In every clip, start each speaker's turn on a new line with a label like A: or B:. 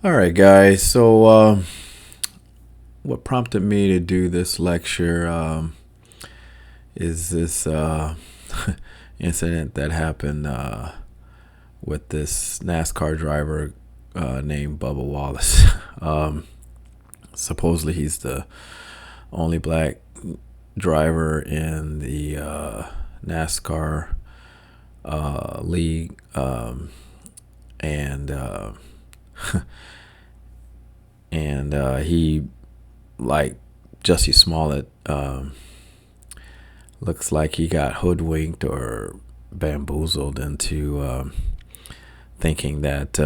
A: All right, guys. So, what prompted me to do this lecture is this incident that happened with this NASCAR driver named Bubba Wallace. Supposedly, he's the only black driver in the NASCAR league, and he, like Jussie Smollett, looks like he got hoodwinked or bamboozled into thinking that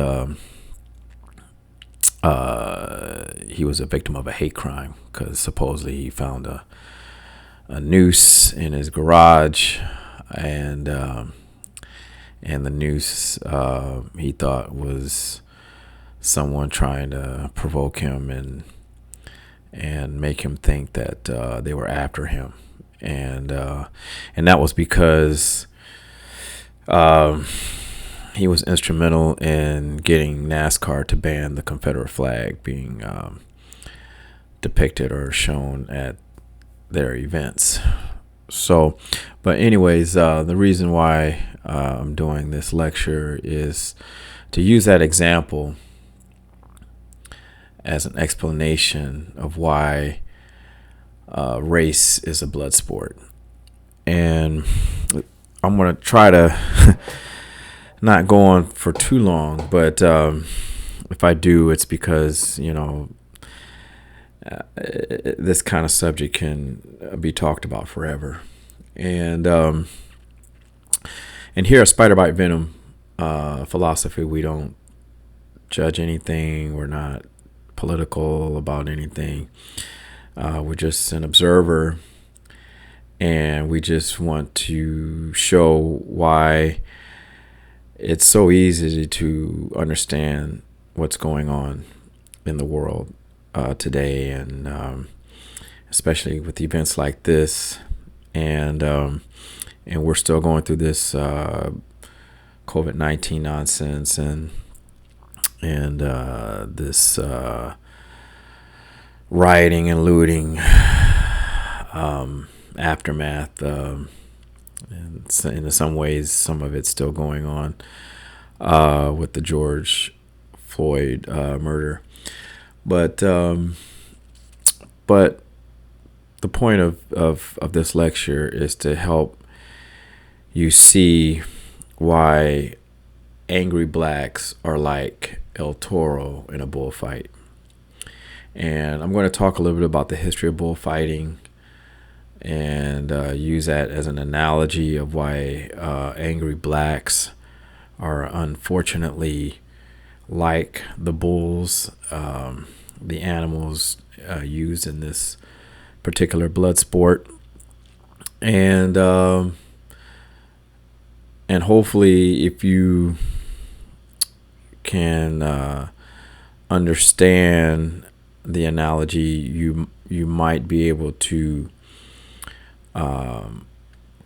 A: he was a victim of a hate crime, because supposedly he found a noose in his garage, and the noose he thought was someone trying to provoke him and make him think that they were after him, and that was because he was instrumental in getting NASCAR to ban the Confederate flag being depicted or shown at their events. So, but anyways, the reason why I'm doing this lecture is to use that example as an explanation of why race is a blood sport. And I'm going to try to not go on for too long, but if I do, it's because, this kind of subject can be talked about forever. And here at Spider Bite Venom Philosophy, we don't judge anything. We're not political about anything. We're just an observer, and we just want to show why it's so easy to understand what's going on in the world today, and especially with events like this, and we're still going through this COVID-19 nonsense, and this rioting and looting aftermath. And in some ways, some of it's still going on with the George Floyd murder. But the point of this lecture is to help you see why angry blacks are like El Toro in a bullfight. And I'm going to talk a little bit about the history of bullfighting, and use that as an analogy of why angry blacks are unfortunately like the bulls, the animals used in this particular blood sport, and hopefully, if you can understand the analogy, you might be able to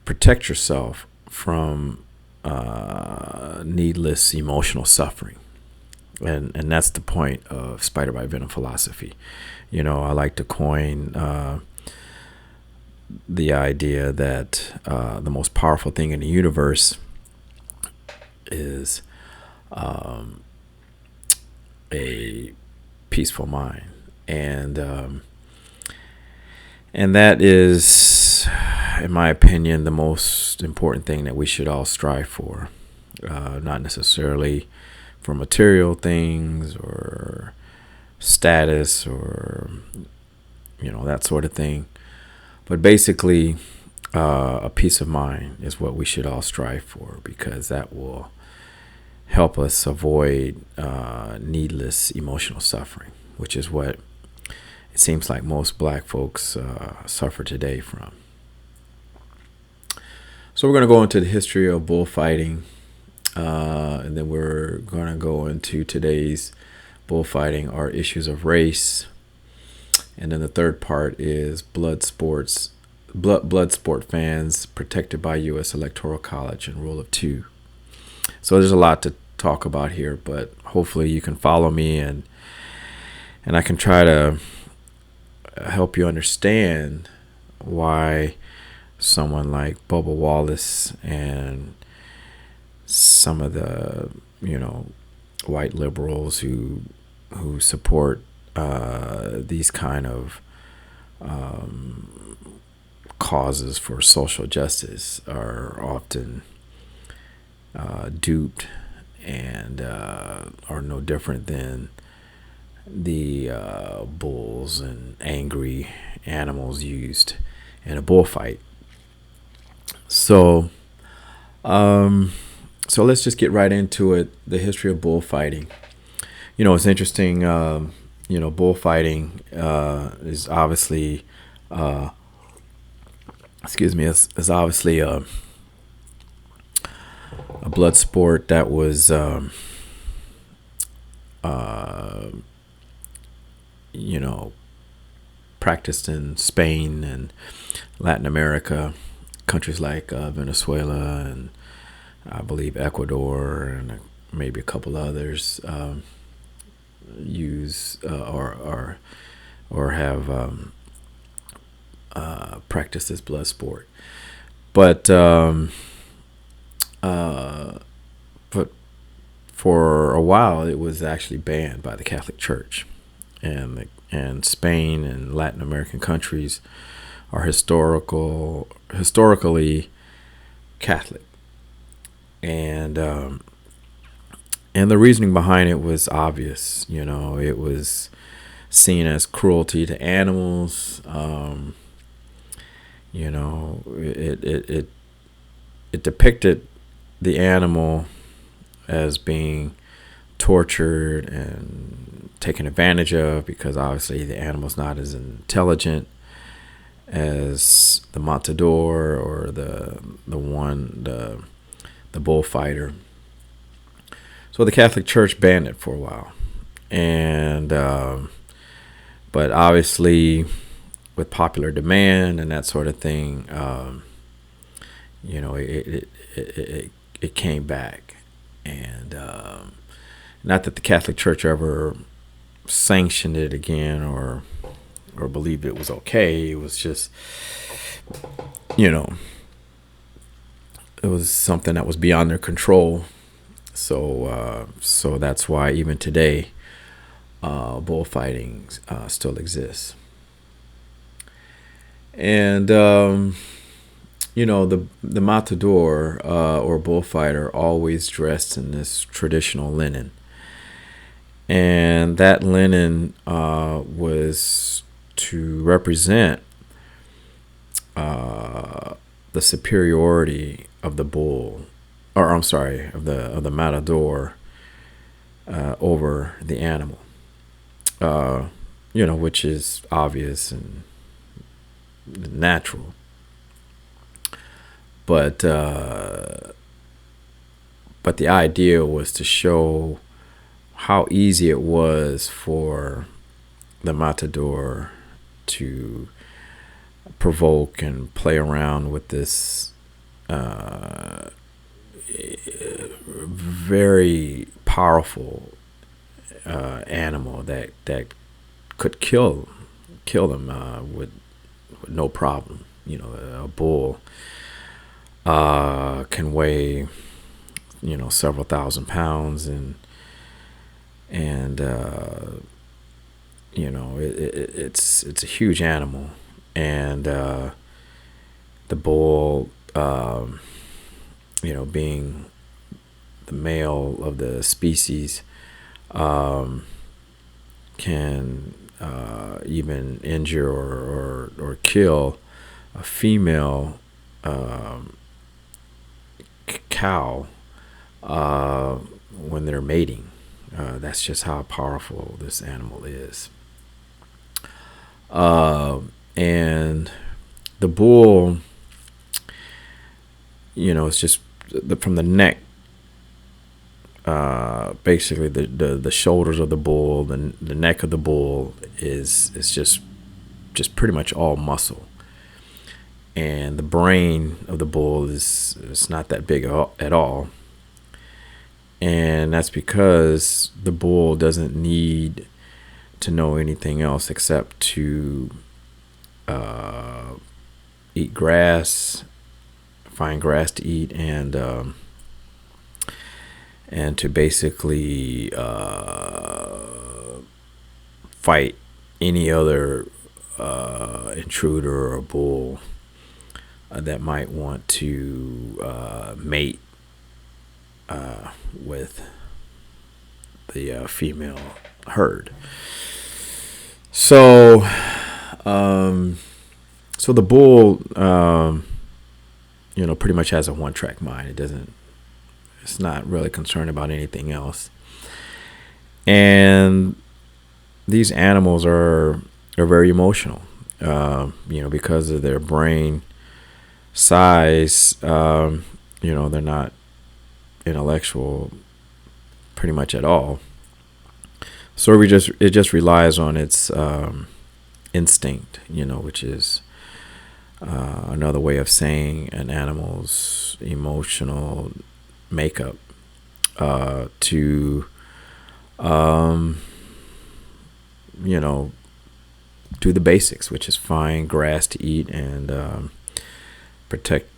A: protect yourself from needless emotional suffering. And that's the point of Spider Bite Venom Philosophy. I like to coin the idea that the most powerful thing in the universe is a peaceful mind, and that is, in my opinion, the most important thing that we should all strive for. Not necessarily for material things or status or that sort of thing, but basically a peace of mind is what we should all strive for, because that will help us avoid needless emotional suffering, which is what it seems like most black folks suffer today from. So we're going to go into the history of bullfighting, and then we're going to go into today's bullfighting, our issues of race, and then the third part is blood sport fans protected by U.S. Electoral College and Rule of Two. So there's a lot to talk about here, but hopefully you can follow me, and I can try to help you understand why someone like Bubba Wallace and some of the, white liberals who support these kind of causes for social justice are often duped and are no different than the bulls and angry animals used in a bullfight. So let's just get right into it. The history of bullfighting. It's interesting. Bullfighting is obviously, is obviously a blood sport that was, practiced in Spain and Latin America, countries like Venezuela and I believe Ecuador and maybe a couple others use or have practiced this blood sport. But for a while, it was actually banned by the Catholic Church, and Spain and Latin American countries are historically Catholic, and the reasoning behind it was obvious. It was seen as cruelty to animals. It depicted the animal as being tortured and taken advantage of, because obviously the animal's not as intelligent as the matador or the bullfighter. So the Catholic Church banned it for a while, and but obviously with popular demand and that sort of thing, it came back, and not that the Catholic Church ever sanctioned it again or believed it was okay. It was just, it was something that was beyond their control. So that's why even today, bullfighting still exists. And the matador or bullfighter always dressed in this traditional linen, and that linen was to represent the superiority of the bull, or I'm sorry, of the matador over the animal. Which is obvious and natural, but the idea was to show how easy it was for the matador to provoke and play around with this very powerful animal that could kill them with no problem. A bull can weigh several thousand pounds, and it's a huge animal, and the bull, being the male of the species, can even injure or kill a female cow when they're mating. That's just how powerful this animal is. And the bull, it's just from the neck, basically the shoulders of the bull, the neck of the bull is just pretty much all muscle, and the brain of the bull is not that big at all, And that's because the bull doesn't need to know anything else except to eat grass, find grass to eat, and to basically fight any other intruder or bull that might want to mate with the female herd. So, so the bull, pretty much has a one-track mind. It's not really concerned about anything else. And these animals are very emotional, because of their brain size. They're not intellectual pretty much at all. So it just relies on its instinct, which is another way of saying an animal's emotional makeup, to do the basics, which is find grass to eat and protect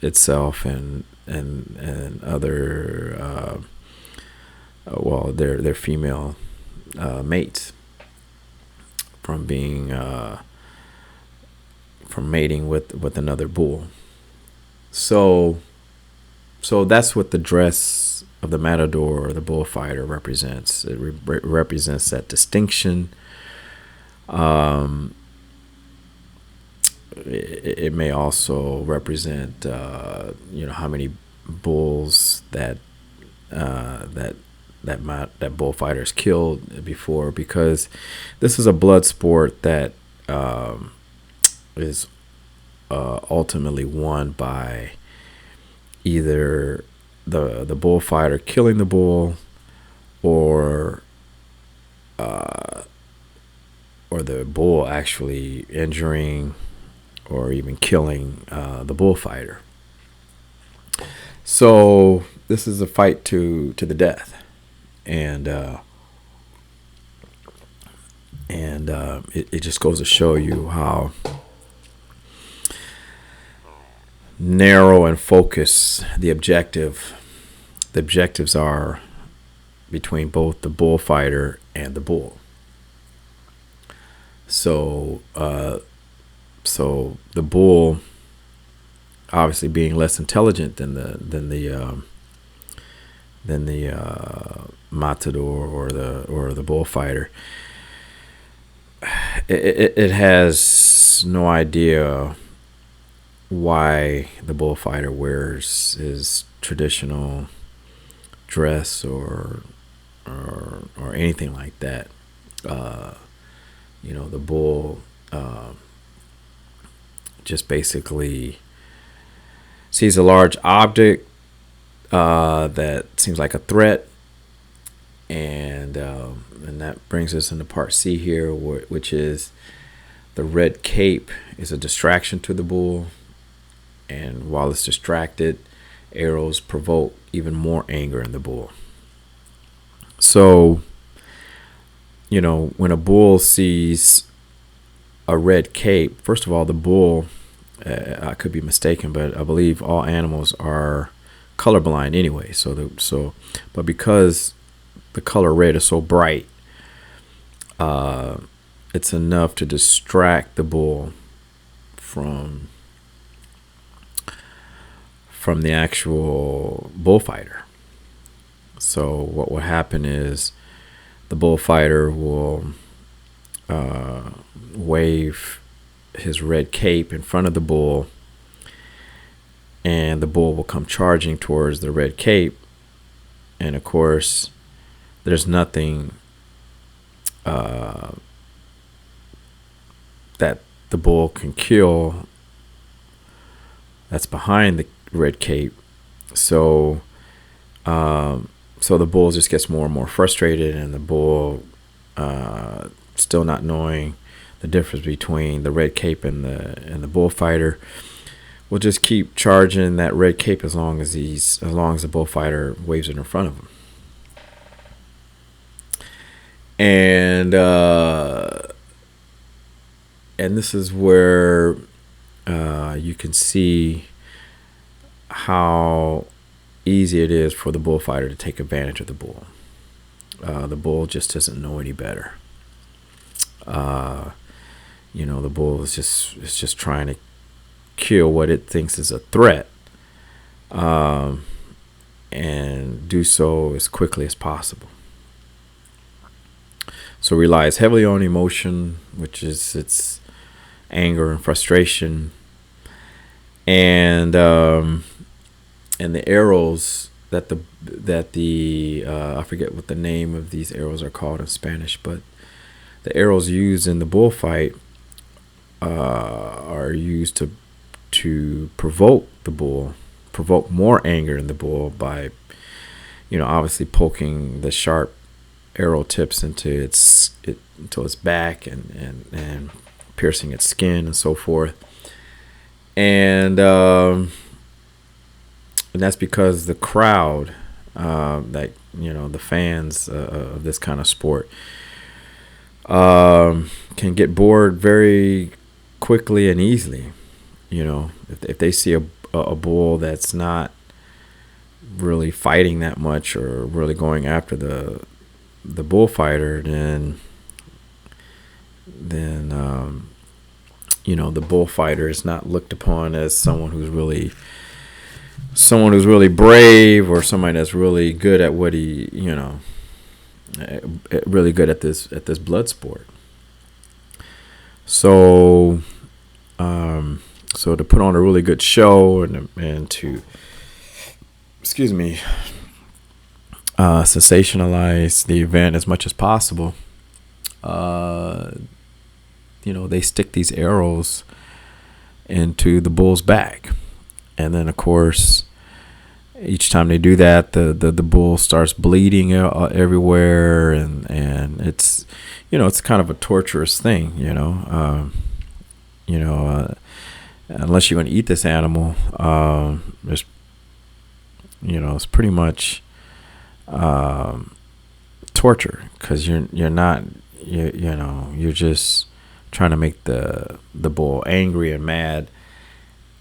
A: itself and other their female mates from being from mating with another bull. So that's what the dress of the matador or the bullfighter represents. It represents that distinction. It may also represent, how many bulls that bullfighters killed before, because this is a blood sport that is ultimately won by either the bullfighter killing the bull, or the bull actually injuring or even killing the bullfighter. So this is a fight to the death, and it just goes to show you how narrow and focused the objectives are between both the bullfighter and the bull. So the bull, obviously being less intelligent than the matador or the bullfighter, it has no idea why the bullfighter wears his traditional dress or anything like that. The bull just basically sees a large object that seems like a threat, and that brings us into part C here, which is the red cape is a distraction to the bull, and while it's distracted, arrows provoke even more anger in the bull. So, when a bull sees a red cape, first of all, the bull, I could be mistaken, but I believe all animals are colorblind anyway. But because the color red is so bright, it's enough to distract the bull from the actual bullfighter. So what will happen is the bullfighter will wave his red cape in front of the bull, and the bull will come charging towards the red cape. And of course, there's nothing that the bull can kill that's behind the red cape. So the bull just gets more and more frustrated, and the bull, still not knowing the difference between the red cape and the bullfighter, will just keep charging that red cape as long as the bullfighter waves it in front of him. And this is where you can see how easy it is for the bullfighter to take advantage of the bull. The bull just doesn't know any better. The bull is just trying to kill what it thinks is a threat, and do so as quickly as possible. So it relies heavily on emotion, which is its anger and frustration, and the arrows that the I forget what the name of these arrows are called in Spanish, but the arrows used in the bullfight are used to provoke the bull, provoke more anger in the bull by, obviously poking the sharp arrow tips into its back and piercing its skin and so forth. And that's because the crowd, the fans of this kind of sport, can get bored very quickly and easily. If they see a bull that's not really fighting that much or really going after the bullfighter, then the bullfighter is not looked upon as someone who's really brave, or somebody that's really good at what he really good at this blood sport. So to put on a really good show and to sensationalize the event as much as possible, they stick these arrows into the bull's back, and then of course each time they do that, the bull starts bleeding everywhere, and it's it's kind of a torturous thing, unless you're going to eat this animal, it's pretty much torture, because you're just trying to make the bull angry and mad,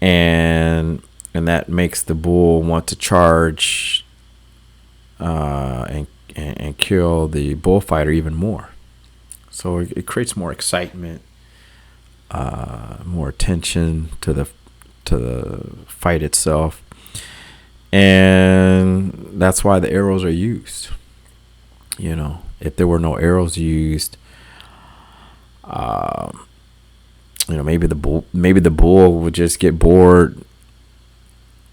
A: and that makes the bull want to charge and kill the bullfighter even more. So it creates more excitement, more attention to the fight itself, and that's why the arrows are used. If there were no arrows used, maybe the bull would just get bored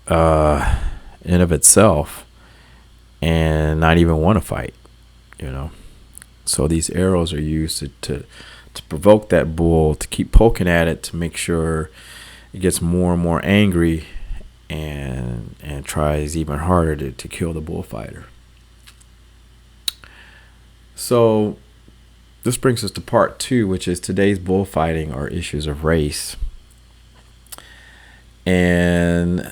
A: in of itself and not even want to fight. So these arrows are used to provoke that bull, to keep poking at it, to make sure it gets more and more angry and tries even harder to kill the bullfighter. So this brings us to part 2, which is today's bullfighting are issues of race. And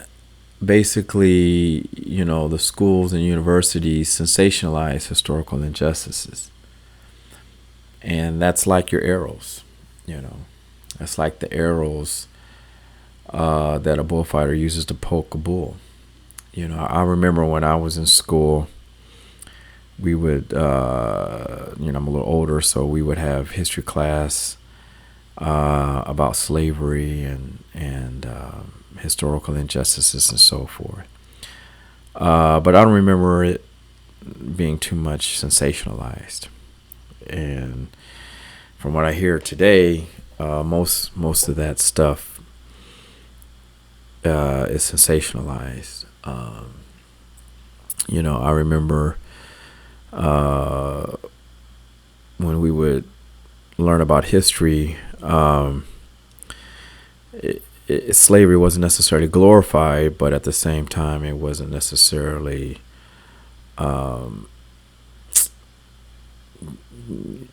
A: basically, the schools and universities sensationalize historical injustices. And that's like your arrows, That's like the arrows that a bullfighter uses to poke a bull. I remember when I was in school, we would, I'm a little older, so we would have history class about slavery and historical injustices and so forth. But I don't remember it being too much sensationalized. And from what I hear today, most of that stuff is sensationalized. I remember when we would learn about history, slavery wasn't necessarily glorified, but at the same time, it wasn't necessarily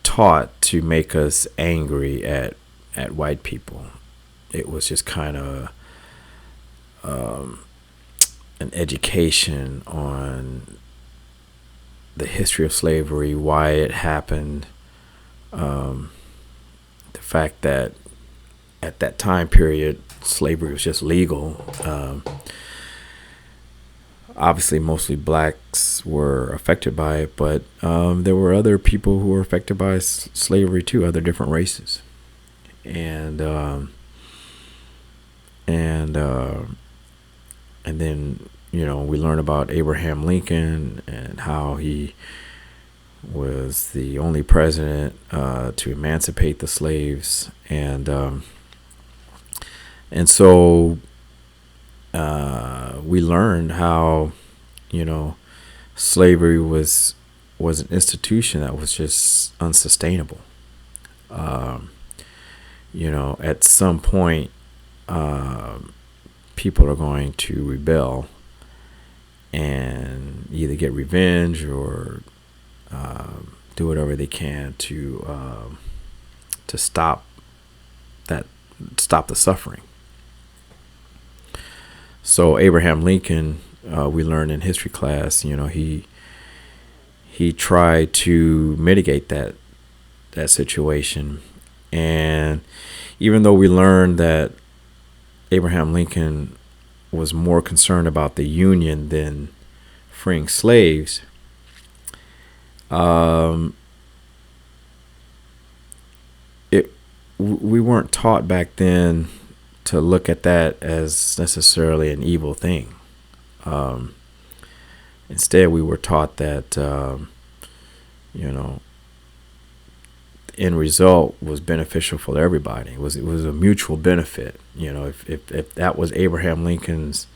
A: taught to make us angry at white people. It was just kind of an education on the history of slavery, why it happened, the fact that at that time period slavery was just legal. Obviously, mostly blacks were affected by it, but there were other people who were affected by slavery too, other different races, and and uh, and then we learn about Abraham Lincoln and how he was the only president to emancipate the slaves, and so we learned how slavery was an institution that was just unsustainable. Um, at some point, people are going to rebel and either get revenge or do whatever they can to stop the suffering. So Abraham Lincoln, we learned in history class, he tried to mitigate that situation, and even though we learned that Abraham Lincoln was more concerned about the Union than freeing slaves, we weren't taught back then to look at that as necessarily an evil thing. Instead, we were taught that the end result was beneficial for everybody. It was a mutual benefit. If that was Abraham Lincoln's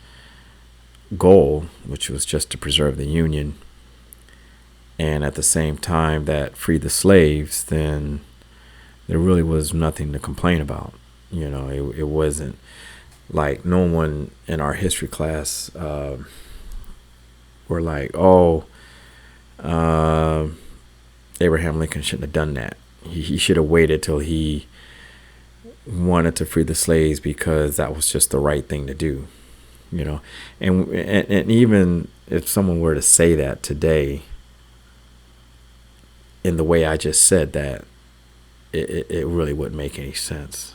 A: goal, which was just to preserve the Union, and at the same time that free the slaves, then there really was nothing to complain about. It wasn't like no one in our history class were like, oh, Abraham Lincoln shouldn't have done that. He should have waited till he wanted to free the slaves because that was just the right thing to do. And even if someone were to say that today, in the way I just said that, it really wouldn't make any sense.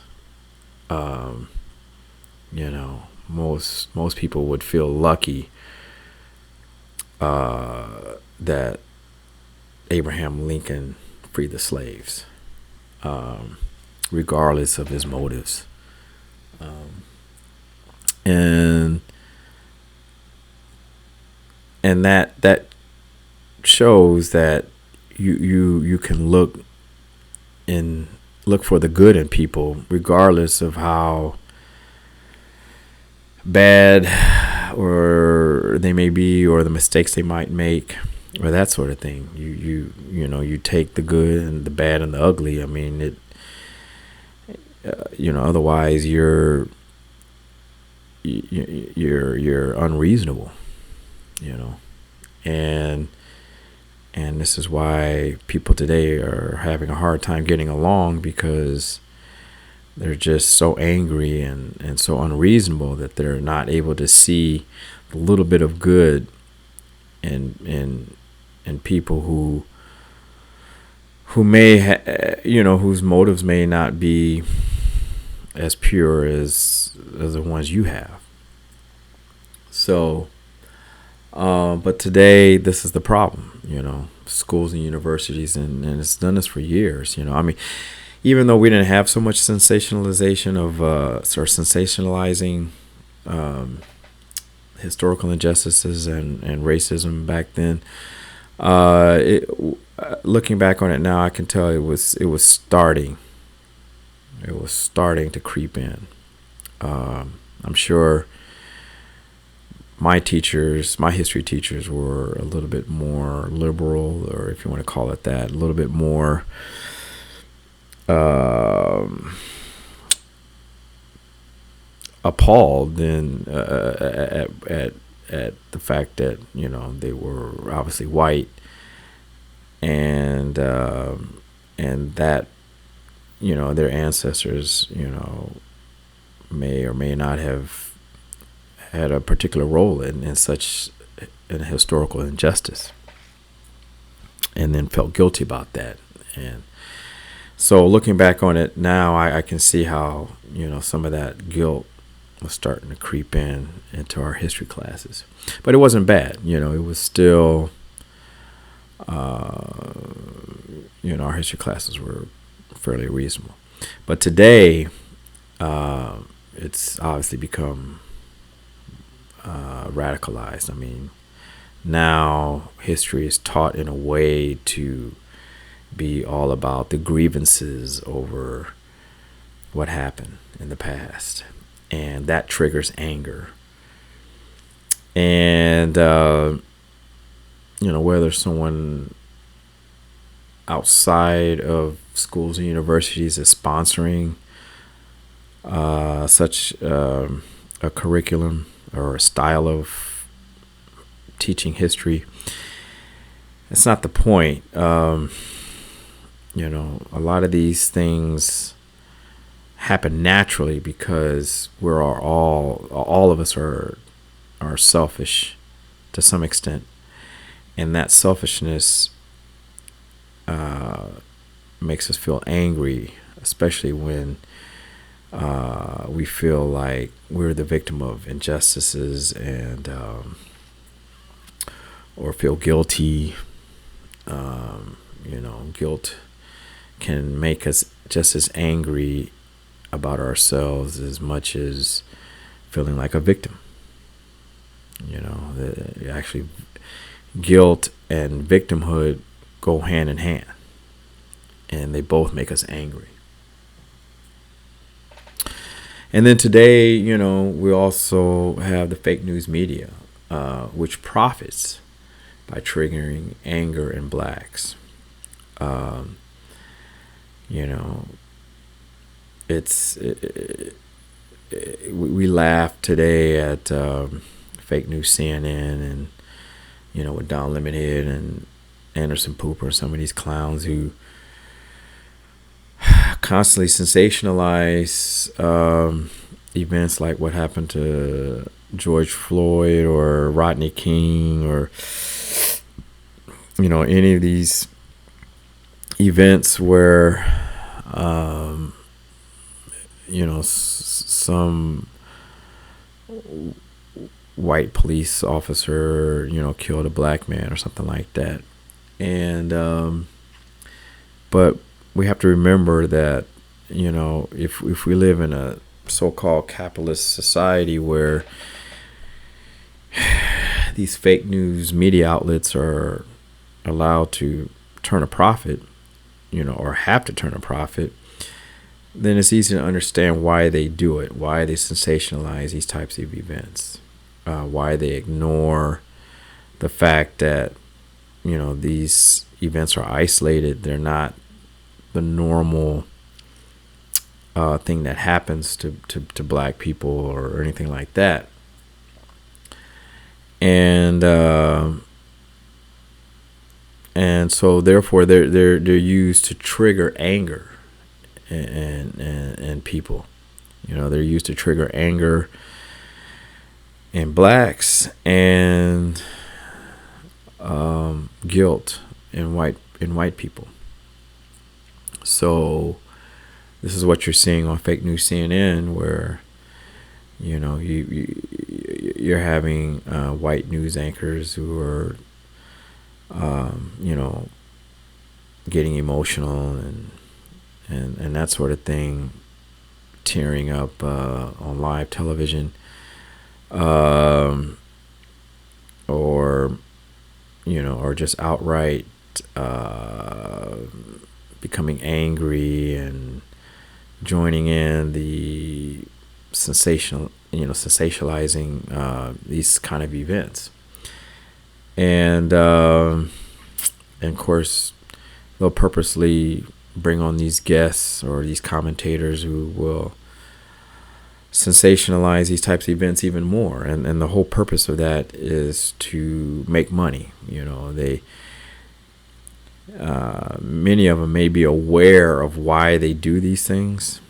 A: Most people would feel lucky that Abraham Lincoln freed the slaves, regardless of his motives. And that shows that you can look for the good in people, regardless of how bad or they may be, or the mistakes they might make, or that sort of thing. You take the good and the bad and the ugly. I mean, otherwise you're unreasonable. And this is why people today are having a hard time getting along, because they're just so angry and so unreasonable that they're not able to see a little bit of good in people who may whose motives may not be as pure as the ones you have. So but today this is the problem. Schools and universities, and it's done this for years. I mean, even though we didn't have so much sensationalization of or sensationalizing historical injustices and racism back then, looking back on it now, I can tell it was starting to creep in. I'm sure my history teachers were a little bit more liberal, or if you want to call it that, a little bit more appalled than at the fact that they were obviously white, and that their ancestors may or may not have had a particular role in such an historical injustice, and then felt guilty about that. And so looking back on it now, I can see how, some of that guilt was starting to creep into our history classes. But it wasn't bad. It was still, our history classes were fairly reasonable. But today, it's obviously become radicalized. I mean, now history is taught in a way to be all about the grievances over what happened in the past, and that triggers anger. And whether someone outside of schools and universities is sponsoring such a curriculum or a style of teaching history, it's not the point. A lot of these things happen naturally because we're all of us are selfish to some extent, and that selfishness makes us feel angry, especially when we feel like we're the victim of injustices and or feel guilty. Guilt can make us just as angry about ourselves as much as feeling like a victim. Actually, guilt and victimhood go hand in hand, and they both make us angry. And then today, we also have the fake news media, which profits by triggering anger in blacks. We laugh today at fake news CNN and with Don Lemonhead and Anderson Pooper, some of these clowns who constantly sensationalize events like what happened to George Floyd or Rodney King or any of these events where some white police officer killed a black man or something like that. And but we have to remember that if we live in a so-called capitalist society where these fake news media outlets are allowed to turn a profit, or have to turn a profit, then it's easy to understand why they do it, why they sensationalize these types of events, why they ignore the fact that these events are isolated. They're not the normal thing that happens to black people or anything like that. And so therefore they're used to trigger anger and people. They're used to trigger anger in blacks and guilt in white people. So this is what you're seeing on fake news CNN, where you're having white news anchors who are getting emotional and that sort of thing, tearing up on live television, or just outright becoming angry and joining in the sensationalizing these kind of events. And of course, they'll purposely bring on these guests or these commentators who will sensationalize these types of events even more. And the whole purpose of that is to make money. Many of them may be aware of why they do these things,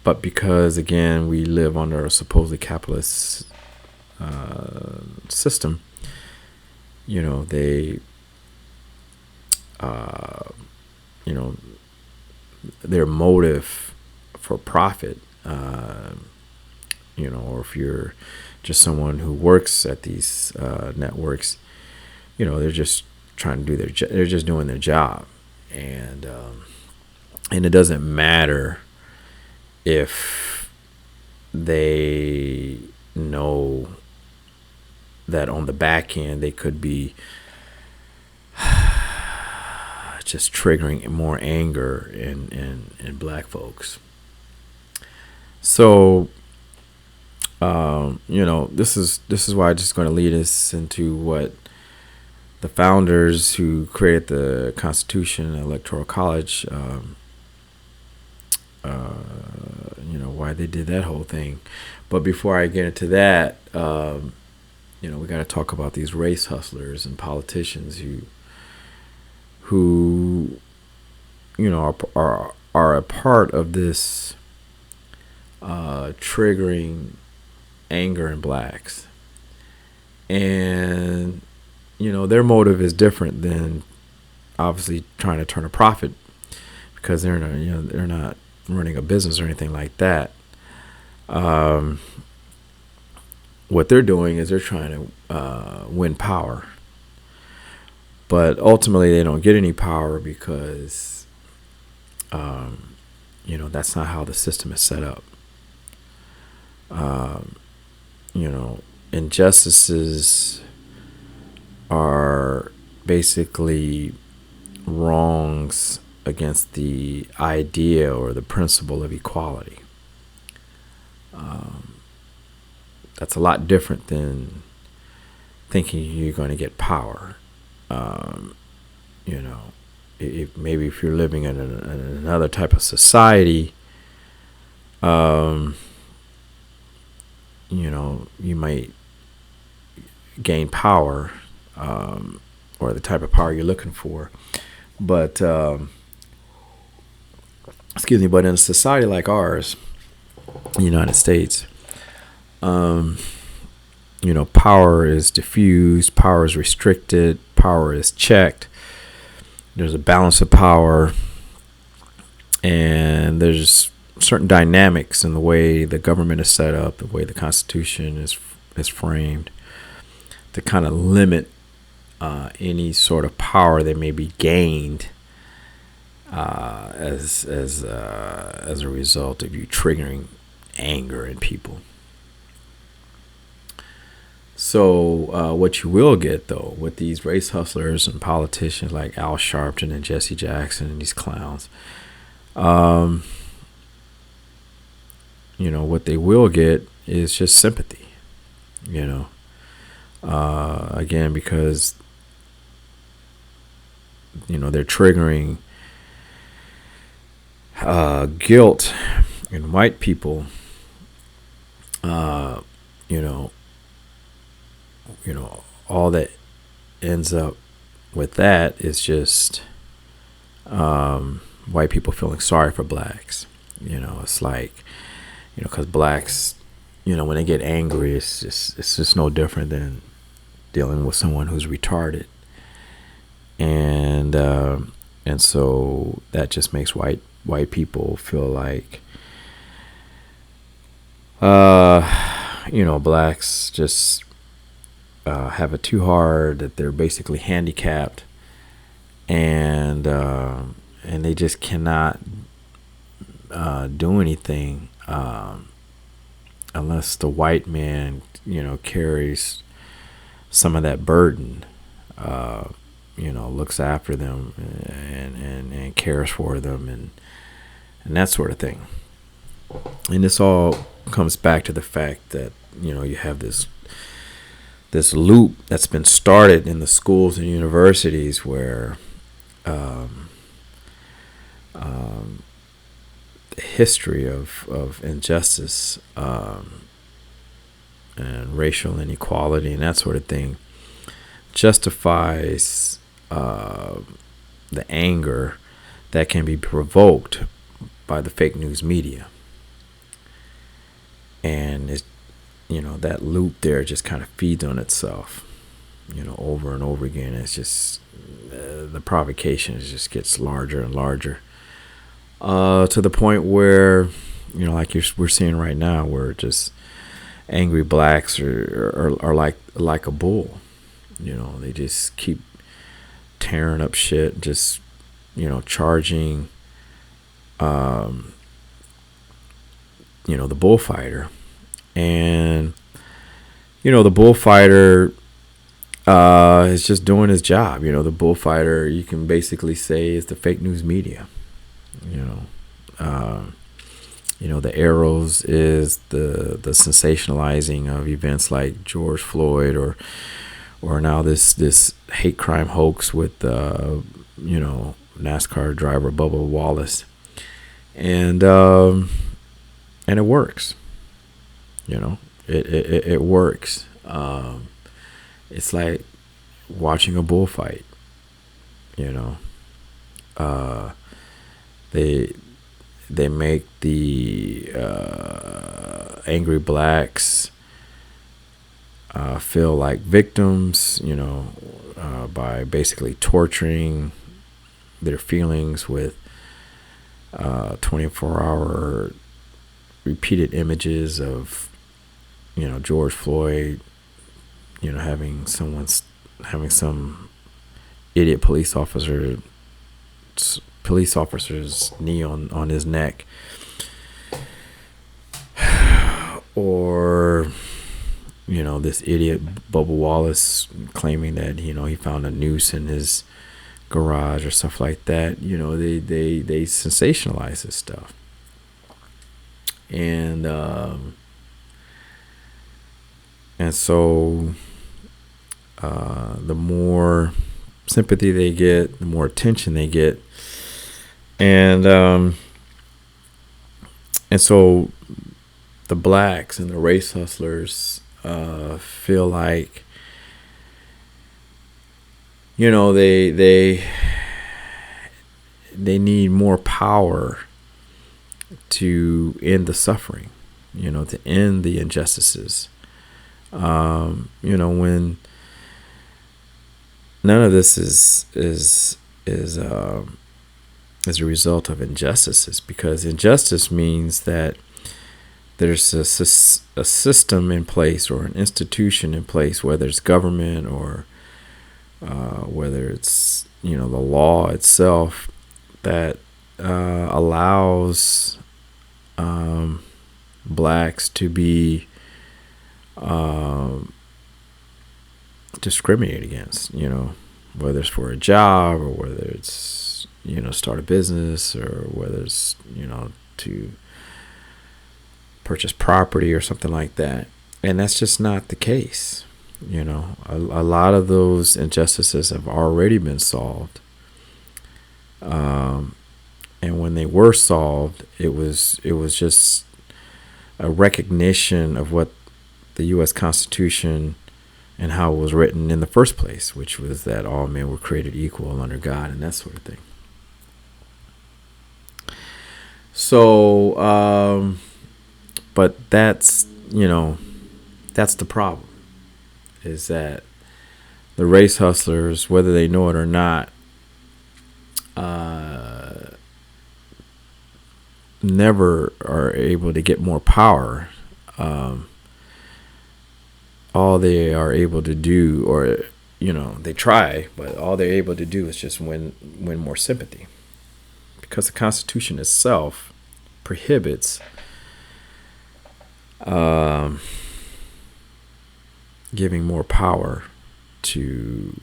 A: But because, again, we live under a supposedly capitalist system, they, uh, you know, their motive for profit, or if you're just someone who works at these networks, they're just trying to do they're just doing their job, and it doesn't matter if they know that on the back end they could be just triggering more anger in black folks. So this is why I'm just going to lead us into what the founders who created the Constitution, Electoral College, why they did that whole thing. But before I get into that, we got to talk about these race hustlers and politicians who are a part of this triggering anger in blacks, and their motive is different than obviously trying to turn a profit, because they're not running a business or anything like that. What they're doing is they're trying to win power, but ultimately they don't get any power because that's not how the system is set up. Injustices are basically wrongs against the idea or the principle of equality. That's a lot different than thinking you're going to get power. If you're living in another type of society, you might gain power, or the type of power you're looking for. But, but in a society like ours, the United States, power is diffused, power is restricted, power is checked. There's a balance of power, and there's certain dynamics in the way the government is set up, the way the Constitution is framed, to kind of limit any sort of power that may be gained as a result of you triggering anger in people. So what you will get, though, with these race hustlers and politicians like Al Sharpton and Jesse Jackson and these clowns, what they will get is just sympathy, again, because, they're triggering guilt in white people, all that ends up with that is just white people feeling sorry for blacks. It's like, because blacks, when they get angry, it's just no different than dealing with someone who's retarded, and so that just makes white people feel like blacks just have it too hard, that they're basically handicapped, and they just cannot do anything unless the white man carries some of that burden, looks after them and cares for them and that sort of thing. And this all comes back to the fact that you have this loop that's been started in the schools and universities where the history of injustice and racial inequality and that sort of thing justifies the anger that can be provoked by the fake news media. and it's, that loop there just kind of feeds on itself, over and over again. It's just the provocation just gets larger and larger, to the point where, like we're seeing right now, where just angry blacks are like a bull. They just keep tearing up shit, just charging, the bullfighter. And the bullfighter is just doing his job. The bullfighter, you can basically say, is the fake news media. The arrows is the sensationalizing of events like George Floyd, or now this hate crime hoax with NASCAR driver Bubba Wallace, and it works. It works. It's like watching a bullfight. They make the angry blacks feel like victims, by basically torturing their feelings with 24-hour repeated images of, George Floyd, having some idiot police officer's knee on his neck, or this idiot Bubba Wallace claiming that he found a noose in his garage or stuff like that. They sensationalize this stuff, and so the more sympathy they get, the more attention they get, and so the blacks and the race hustlers feel like they need more power to end the suffering, to end the injustices. When none of this is a result of injustices, because injustice means that there's a system in place, or an institution in place, whether it's government or whether it's the law itself, that allows blacks to be discriminated against, whether it's for a job, or whether it's start a business, or whether it's to purchase property or something like that. And that's just not the case. A lot of those injustices have already been solved, and when they were solved, it was just a recognition of what the U.S. Constitution and how it was written in the first place, which was that all men were created equal under God, and that sort of thing. So, but that's the problem, is that the race hustlers, whether they know it or not, never are able to get more power. All they are able to do, or they try, but all they're able to do is just win more sympathy, because the Constitution itself prohibits giving more power to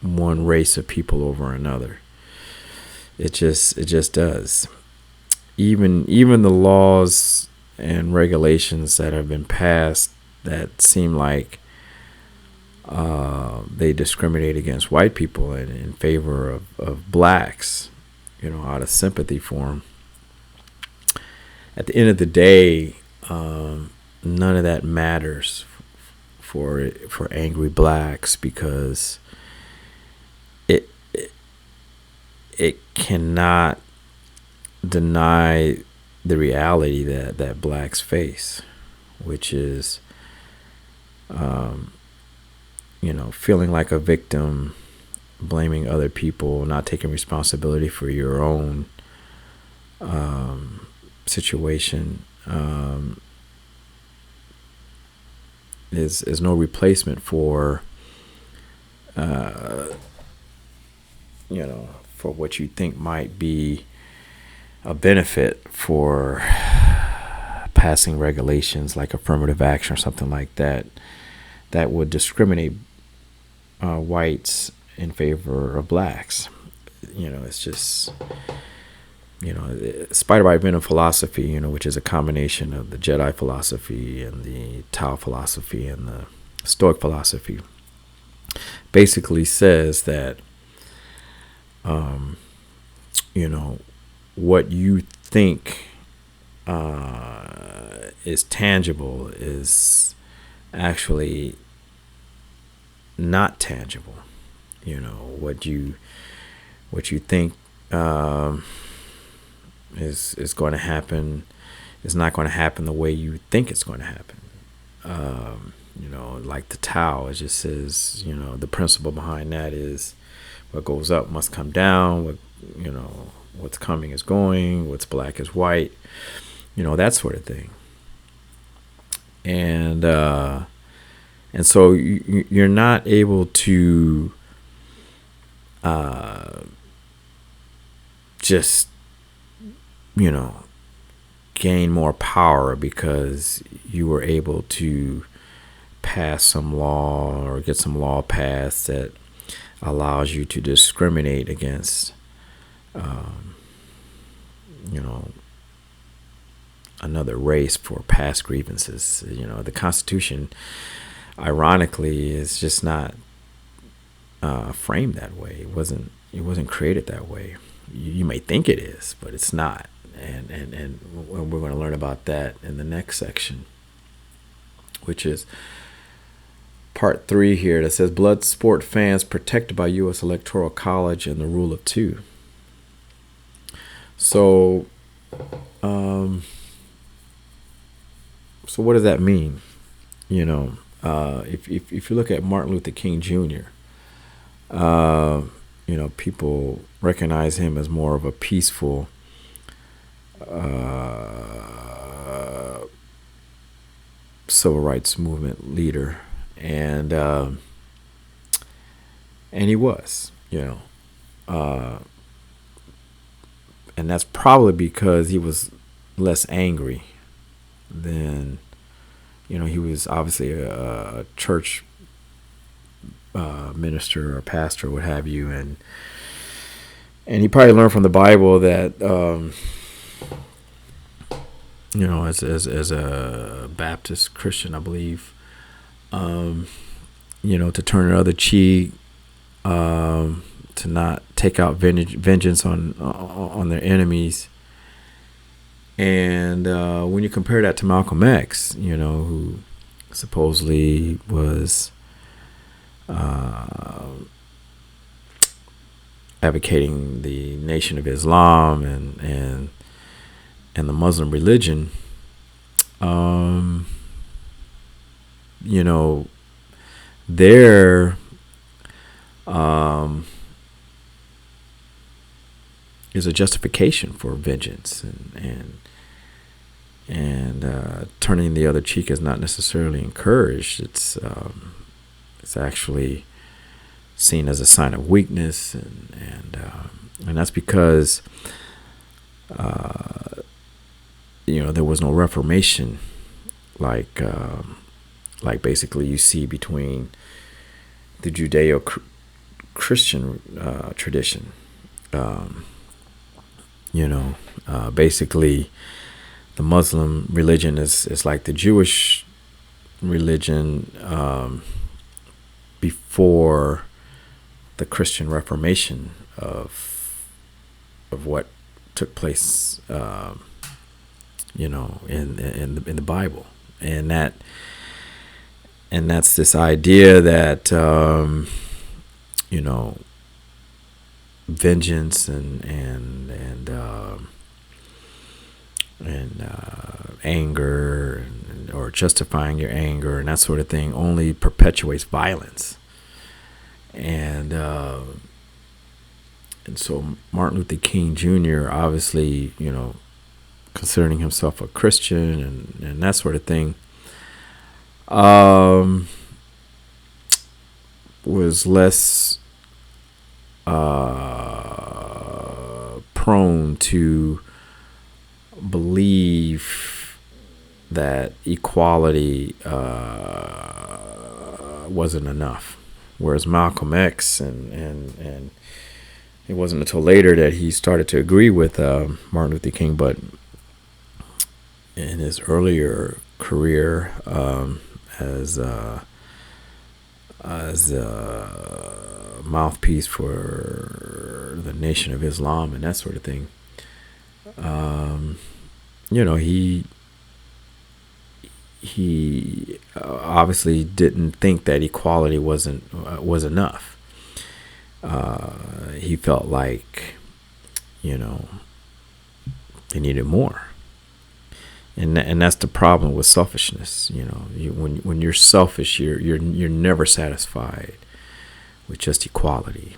A: one race of people over another. It just does. Even the laws and regulations that have been passed that seem like they discriminate against white people and in favor of blacks, out of sympathy for them. At the end of the day, none of that matters for angry blacks, because it cannot deny the reality that blacks face, which is, feeling like a victim, blaming other people, not taking responsibility for your own situation, is no replacement for for what you think might be a benefit for passing regulations like affirmative action or something like that would discriminate whites in favor of blacks. It's just, Spider-Bite been a philosophy, which is a combination of the Jedi philosophy and the Tao philosophy and the Stoic philosophy, basically says that, what you think is tangible is actually not tangible. What you think is going to happen is not going to happen the way you think it's going to happen. Like the Tao, it just says, the principle behind that is what goes up must come down. What's coming is going. What's black is white. That sort of thing. And so you're not able to just gain more power because you were able to pass some law or get some law passed that allows you to discriminate against another race for past grievances. The Constitution, ironically, is just not framed that way. It wasn't created that way. You may think it is, but it's not. And we're going to learn about that in the next section, which is part 3 here, that says blood sport fans protected by U.S. Electoral College and the Rule of Two. So what does that mean? If you look at Martin Luther King Jr., people recognize him as more of a peaceful civil rights movement leader, and he was, and that's probably because he was less angry than, he was obviously a church minister or pastor, what have you, and he probably learned from the Bible that as a Baptist Christian, I believe, to turn the other cheek, to not take out vengeance on their enemies. And when you compare that to Malcolm X, who supposedly was advocating the Nation of Islam and the Muslim religion, there is a justification for vengeance, and turning the other cheek is not necessarily encouraged. It's actually seen as a sign of weakness, and that's because there was no Reformation like basically you see between the Judeo-Christian tradition. Basically the Muslim religion is like the Jewish religion before the Christian Reformation of what took place, in the Bible, and that's this idea that vengeance and and anger, or justifying your anger and that sort of thing only perpetuates violence. And so Martin Luther King Jr., obviously, considering himself a Christian and that sort of thing, was less prone to believe that equality wasn't enough. Whereas Malcolm X, and it wasn't until later that he started to agree with Martin Luther King, but in his earlier career as a mouthpiece for the Nation of Islam and that sort of thing, he obviously didn't think that equality was enough. He felt like, he needed more. And that's the problem with selfishness. When you're selfish, you're never satisfied with just equality,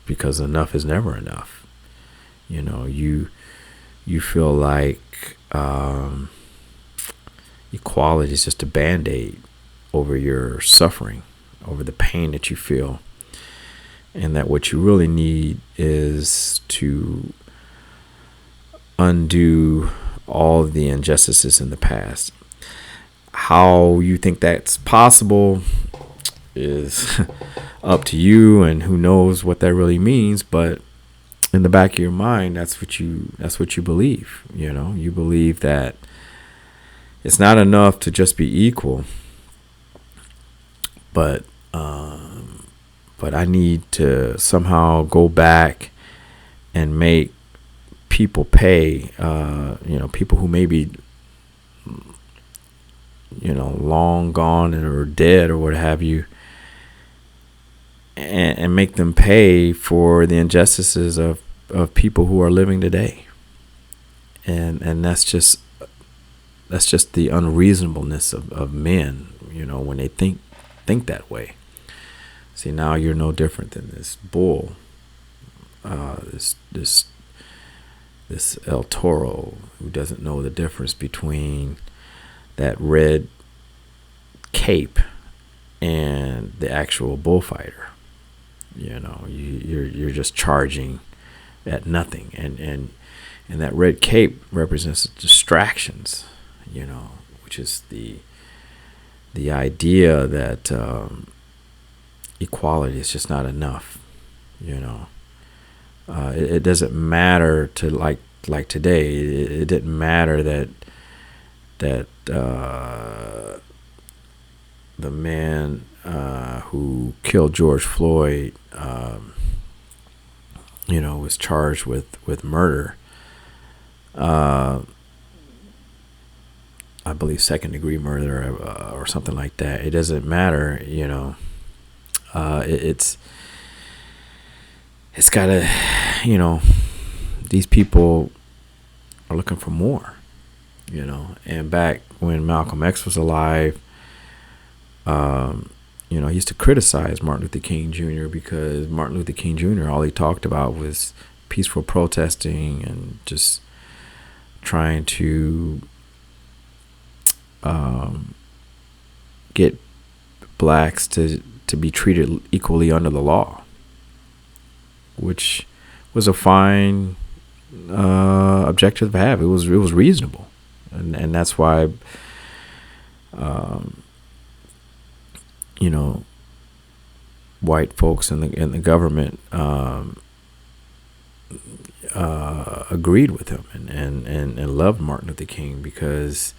A: because enough is never enough. You feel like equality is just a Band-Aid over your suffering, over the pain that you feel, and that what you really need is to undo all of the injustices in the past. How you think that's possible is up to you, and who knows what that really means, but in the back of your mind, that's what you believe. You believe that it's not enough to just be equal, but I need to somehow go back and make people pay, people who may be, long gone or dead or what have you, and make them pay for the injustices of people who are living today. And that's just the unreasonableness of men, when they think that way. See, now you're no different than this bull, this El Toro, who doesn't know the difference between that red cape and the actual bullfighter. You're just charging at nothing, and that red cape represents distractions, which is the idea that equality is just not enough. It doesn't matter to like today. It didn't matter that the man who killed George Floyd, was charged with murder. I believe second-degree murder or something like that. It doesn't matter. It's gotta, these people are looking for more. And back when Malcolm X was alive, he used to criticize Martin Luther King Jr. because Martin Luther King Jr., all he talked about was peaceful protesting and just trying to get blacks to be treated equally under the law, which was a fine objective to have. It was reasonable, and that's why white folks in the government agreed with him and loved Martin Luther King, because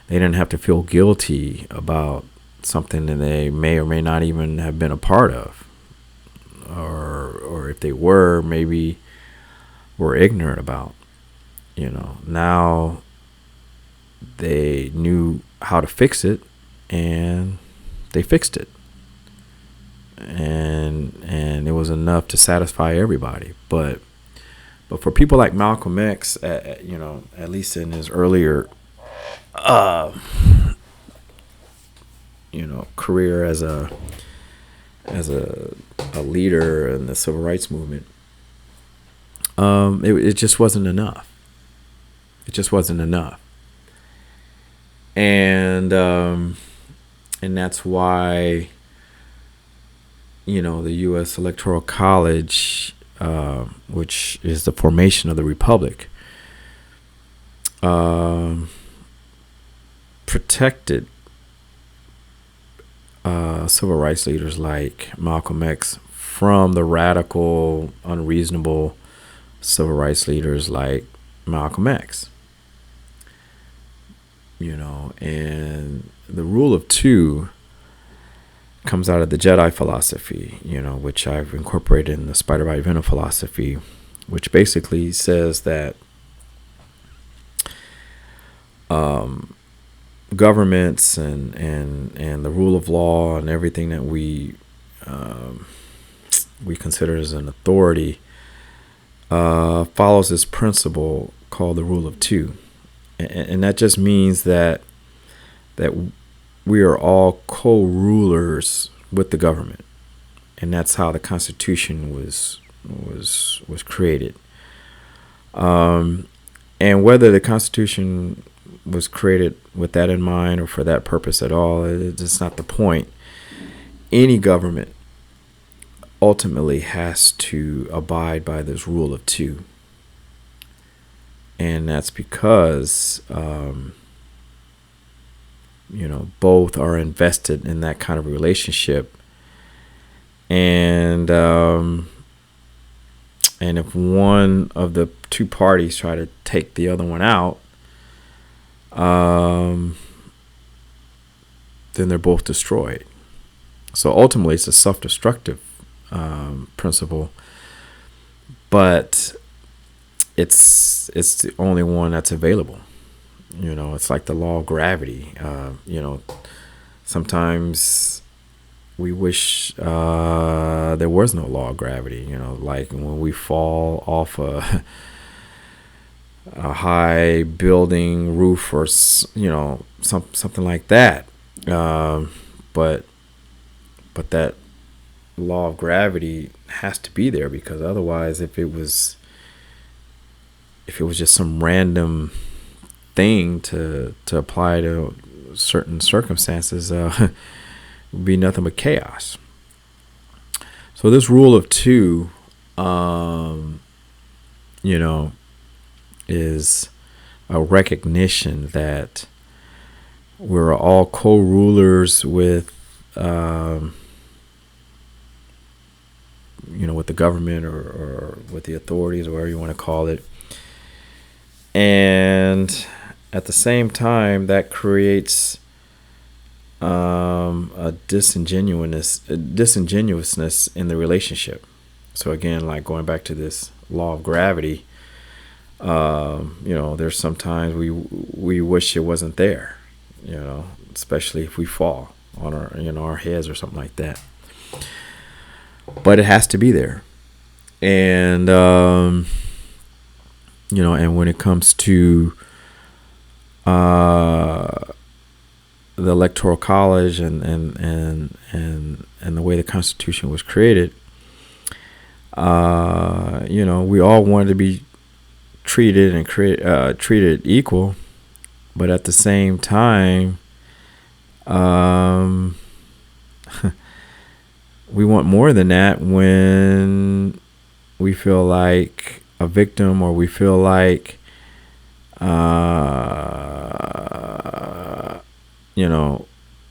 A: they didn't have to feel guilty about something that they may or may not even have been a part of, or if they were, maybe were ignorant about. Now they knew how to fix it, and they fixed it, and it was enough to satisfy everybody. But But for people like Malcolm X, at least in his earlier, uh, career as a leader in the civil rights movement, it just wasn't enough. It just wasn't enough, and that's why the U.S. Electoral College, which is the formation of the republic, protected civil rights leaders like Malcolm X from the radical, unreasonable civil rights leaders like Malcolm X. And the rule of two comes out of the Jedi philosophy, which I've incorporated in the Spider Bite Venom philosophy, which basically says that governments and the rule of law and everything that we consider as an authority follows this principle called the rule of two, and that just means that we are all co-rulers with the government, and that's how the Constitution was created. And whether the Constitution was created with that in mind or for that purpose at all, it's not the point. Any government ultimately has to abide by this rule of two, and that's because both are invested in that kind of relationship, and if one of the two parties try to take the other one out, then they're both destroyed. So ultimately, it's a self-destructive principle, but it's the only one that's available. It's like the law of gravity. Sometimes we wish there was no law of gravity. Like when we fall off a high building roof or something like that. But that law of gravity has to be there, because otherwise, if it was just some random thing to apply to certain circumstances, it would be nothing but chaos. So this rule of two, is a recognition that we're all co-rulers with with the government or with the authorities, or whatever you want to call it. And at the same time, that creates a disingenuousness in the relationship. So again, like going back to this law of gravity, there's sometimes we wish it wasn't there, especially if we fall on our heads or something like that. But it has to be there. And and when it comes to the Electoral College and the way the Constitution was created, we all wanted to be treated equal, but at the same time, we want more than that when we feel like a victim, or we feel like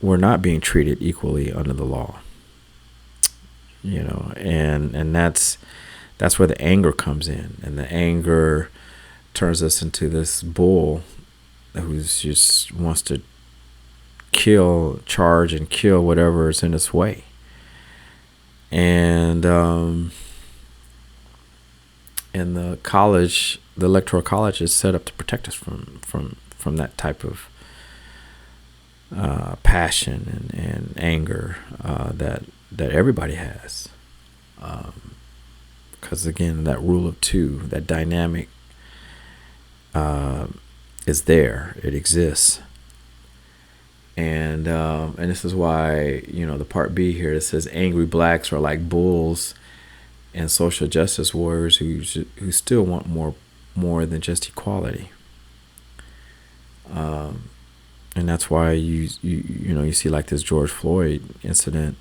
A: we're not being treated equally under the law. And that's where the anger comes in, and the anger turns us into this bull who's just wants to charge and kill whatever is in its way. And the Electoral College is set up to protect us from that type of passion and anger that everybody has. because again, that rule of two, that dynamic, is there. It exists. And this is why, the part B here, it says angry blacks are like bulls and social justice warriors who still want more than just equality. And that's why you see like this George Floyd incident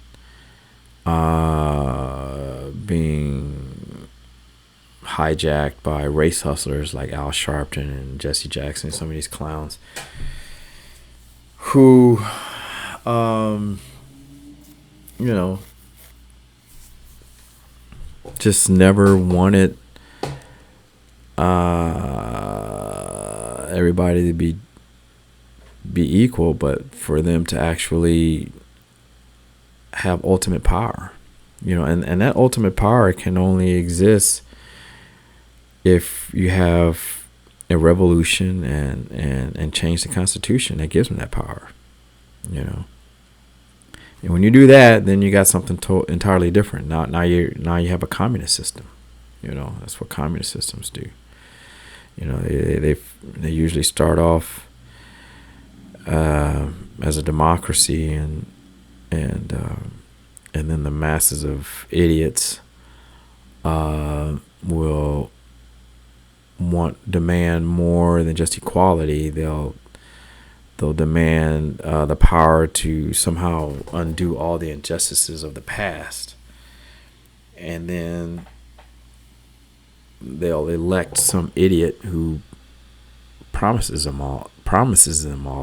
A: being hijacked by race hustlers like Al Sharpton and Jesse Jackson, some of these clowns who just never wanted everybody to be equal, but for them to actually have ultimate power, and that ultimate power can only exist if you have a revolution and change the Constitution that gives them that power, And when you do that, then you got something entirely different. Now you have a communist system. That's what communist systems do. They usually start off as a democracy, and then the masses of idiots will demand more than just equality. They'll demand the power to somehow undo all the injustices of the past, and then they'll elect some idiot who promises them all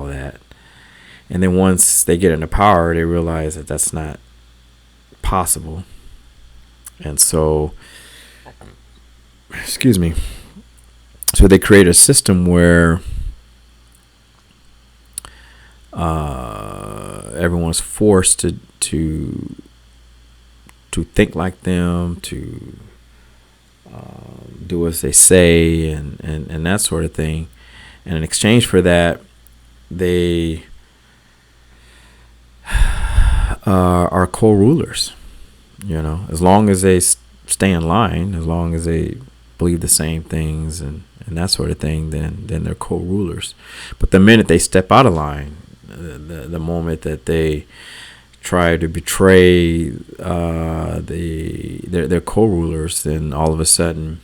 A: that, and then once they get into power, they realize that that's not possible, and so they create a system where everyone's forced to think like them, to do as they say, and that sort of thing. And in exchange for that, they are co-rulers. As long as they stay in line, as long as they believe the same things and that sort of thing, then they're co-rulers. But the minute they step out of line, the moment that they try to betray their co-rulers, then all of a sudden,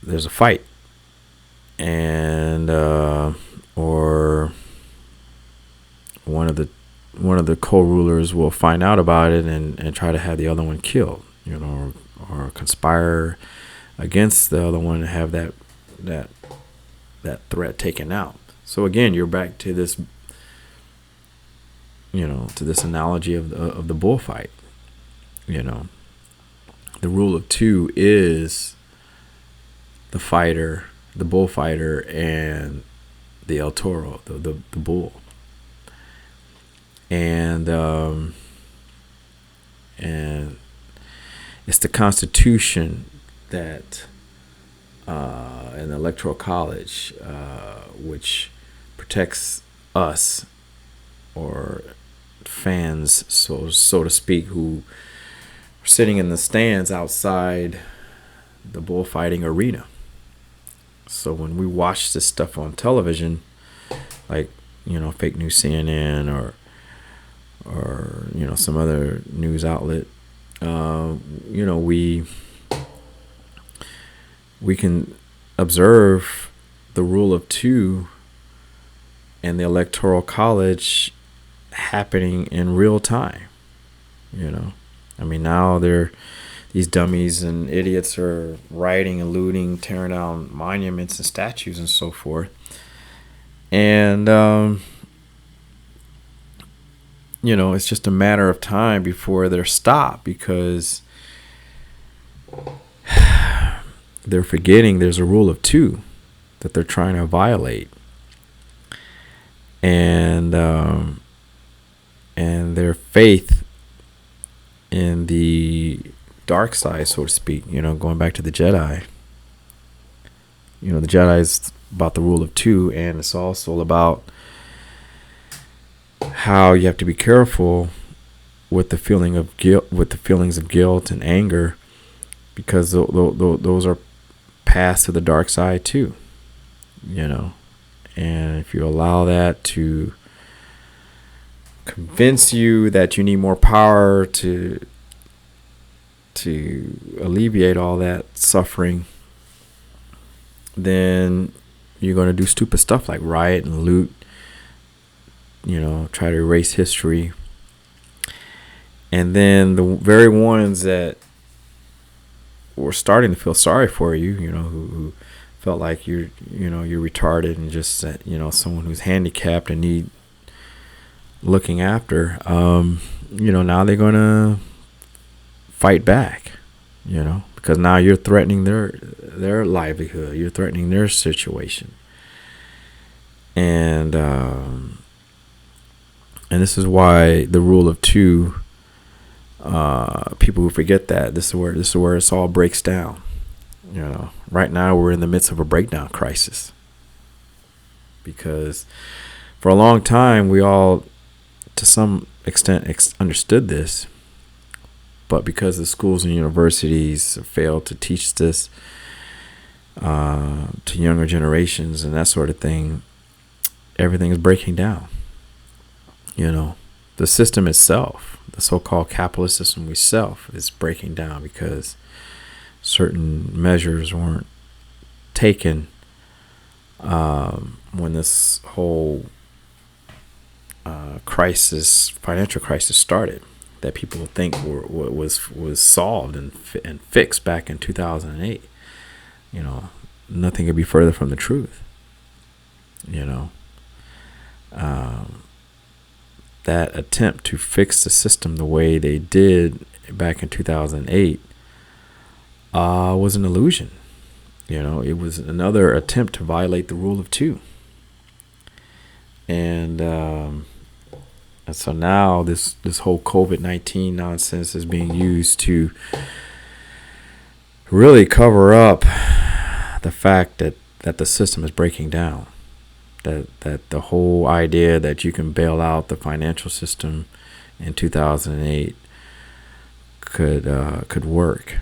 A: there's a fight, and or one of the co-rulers will find out about it and try to have the other one killed, or conspire against the other one and have that threat taken out. So again, you're back to this, to this analogy of the bullfight. The rule of two is the fighter, the bullfighter, and the El Toro, the bull. And it's the Constitution that and the Electoral College, which protects us, or fans, so to speak, who are sitting in the stands outside the bullfighting arena. So when we watch this stuff on television, like fake news CNN or some other news outlet, we can observe the rule of two and the Electoral College happening in real time. Now these dummies and idiots are rioting and looting, tearing down monuments and statues and so forth. And it's just a matter of time before they're stopped, because they're forgetting there's a rule of two that they're trying to violate, and their faith in the dark side, so to speak, going back to the Jedi. The Jedi is about the rule of two, and it's also about how you have to be careful with the feeling of guilt, with the feelings of guilt and anger, because those are paths to the dark side too, you know. And if you allow that to convince you that you need more power to alleviate all that suffering, then you're going to do stupid stuff like riot and loot, you know, try to erase history. And then the very ones that were starting to feel sorry for you, you know, who felt like you're retarded and just, you know, someone who's handicapped and need looking after, you know, now they're going to fight back, you know, because now you're threatening their livelihood, you're threatening their situation. And this is why the rule of two, people who forget that, this is where it all breaks down. You know, right now we're in the midst of a breakdown crisis, because for a long time we all, to some extent, understood this, but because the schools and universities failed to teach this to younger generations and that sort of thing, everything is breaking down. You know, the system itself, the so-called capitalist system itself, is breaking down because certain measures weren't taken when this whole financial crisis started, that people think was solved and fixed back in 2008. You know, nothing could be further from the truth. You know, that attempt to fix the system the way they did back in 2008 was an illusion. You know, it was another attempt to violate the rule of two. And so now this whole COVID-19 nonsense is being used to really cover up the fact that the system is breaking down. That the whole idea that you can bail out the financial system in 2008 could work.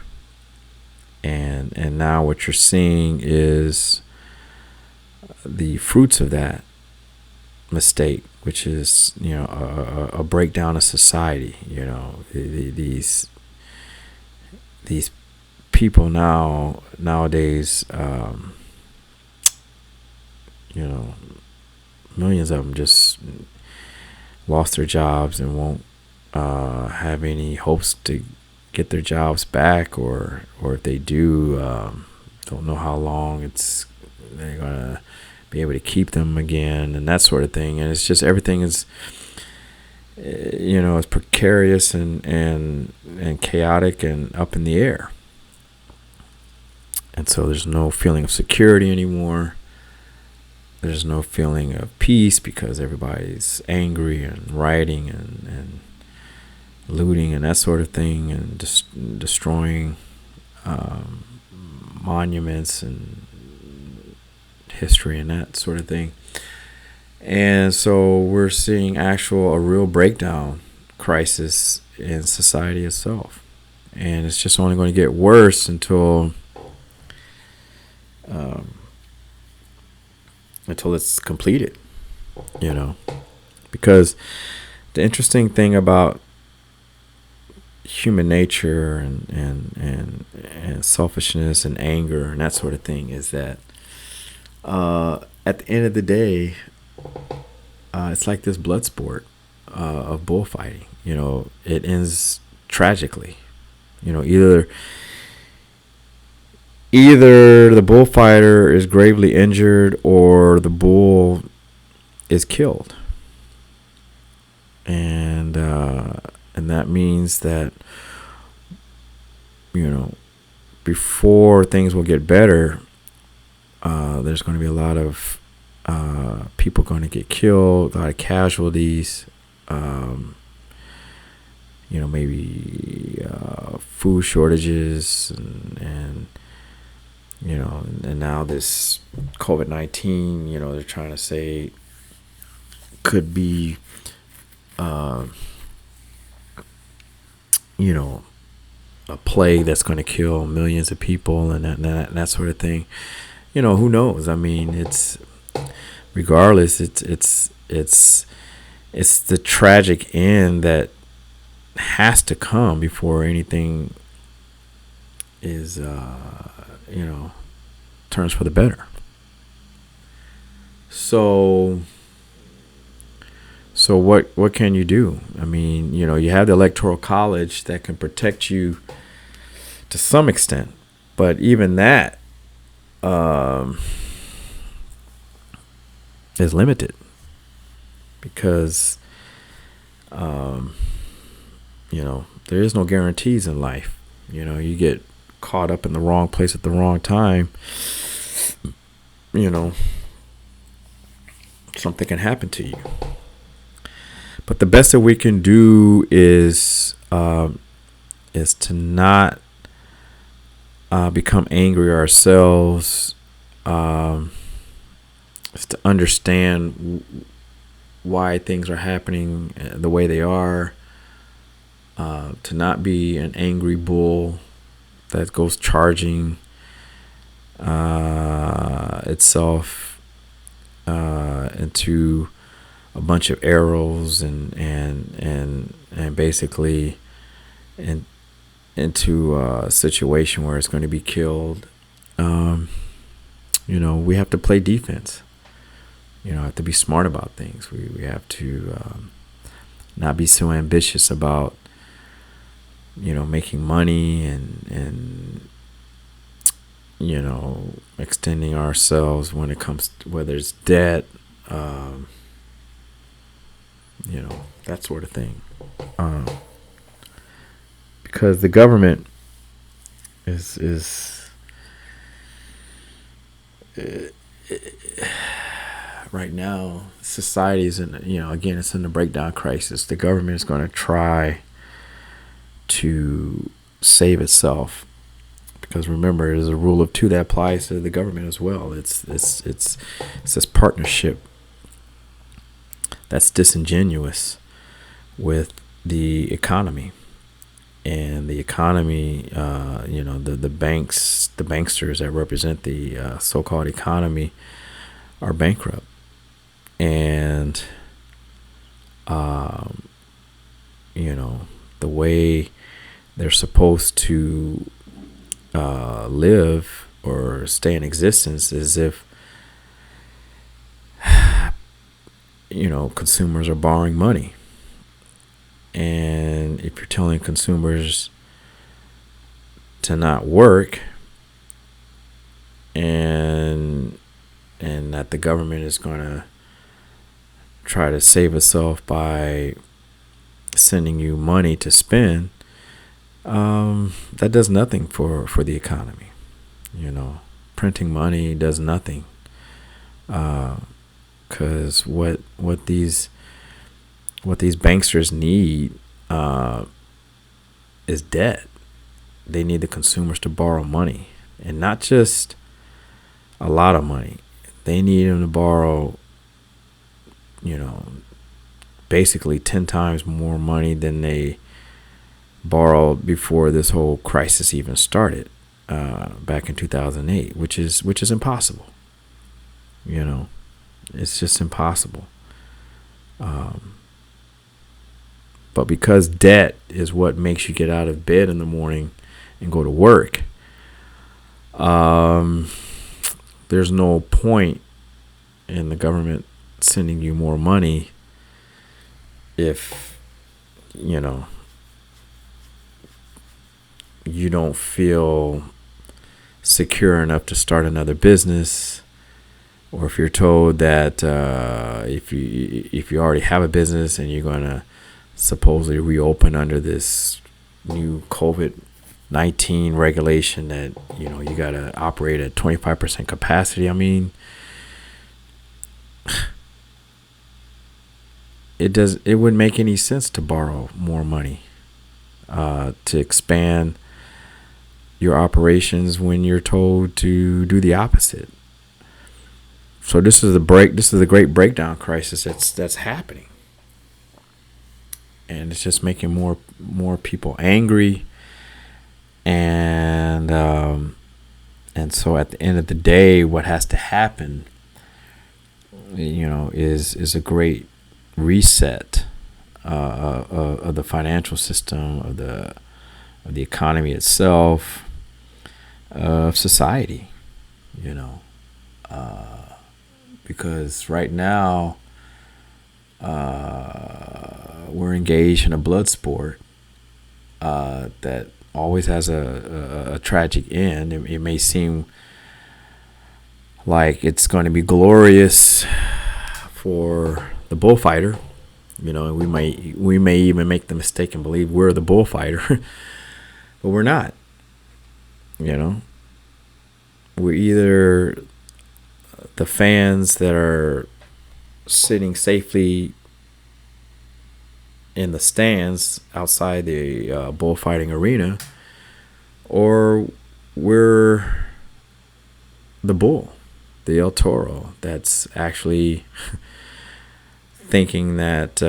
A: And now what you're seeing is the fruits of that mistake, which is, you know, a breakdown of society. You know, these people nowadays, you know, millions of them just lost their jobs and won't have any hopes to get their jobs back, or if they do, don't know how long they're gonna be able to keep them again, and that sort of thing. And it's just, everything is, you know, it's precarious and chaotic and up in the air. And so there's no feeling of security anymore. There's no feeling of peace because everybody's angry and rioting and looting and that sort of thing, and destroying monuments and history and that sort of thing. And so we're seeing a real breakdown crisis in society itself. And it's just only going to get worse until it's completed, you know. Because the interesting thing about human nature and selfishness and anger and that sort of thing is that at the end of the day, it's like this blood sport of bullfighting. You know, it ends tragically. You know, either the bullfighter is gravely injured or the bull is killed. And that means that, you know, before things will get better, there's going to be a lot of people going to get killed, a lot of casualties, you know, maybe food shortages and you know, and now this COVID-19, you know, they're trying to say could be you know, a plague that's going to kill millions of people and that sort of thing. Who knows? I mean, it's regardless. It's the tragic end that has to come before anything is turns for the better. So what can you do? I mean, you have the Electoral College that can protect you to some extent, but even that is limited because there is no guarantees in life. You get caught up in the wrong place at the wrong time. Something can happen to you. But the best that we can do is to not become angry ourselves. Is to understand why things are happening the way they are. To not be an angry bull that goes charging itself into a bunch of arrows and basically into a situation where it's going to be killed. We have to play defense. Have to be smart about things. We have to not be so ambitious about making money and extending ourselves when it comes to whether it's debt, that sort of thing. Because the government is right now, society is again, it's in the breakdown crisis. The government is going to try to save itself, because remember, there's a rule of two that applies to the government as well. It's this partnership that's disingenuous with the economy, and the economy, the banks, the banksters that represent the so-called economy are bankrupt, and the way they're supposed to live or stay in existence is if consumers are borrowing money. And if you're telling consumers to not work, and that the government is going to try to save itself by sending you money to spend, that does nothing for the economy. Printing money does nothing, because what these banksters need is debt. They need the consumers to borrow money, and not just a lot of money. They need them to borrow, basically 10 times more money than they borrowed before this whole crisis even started, back in 2008, which is impossible. It's just impossible. But because debt is what makes you get out of bed in the morning and go to work, there's no point in the government sending you more money if you don't feel secure enough to start another business, or if you're told that if you already have a business and you're going to supposedly reopen under this new COVID-19 regulation that you got to operate at 25% capacity. I mean, it wouldn't make any sense to borrow more money to expand your operations when you're told to do the opposite. So this is the great breakdown crisis that's happening. and it's just making more people angry. And so at the end of the day, what has to happen, is a great reset of the financial system, of the economy itself, of society. You know, because right now we're engaged in a blood sport that always has a tragic end. It may seem like it's going to be glorious for the bullfighter. We may even make the mistake and believe we're the bullfighter, but we're not. We're either the fans that are sitting safely in the stands outside the bullfighting arena, or we're the bull, the El Toro, that's actually thinking that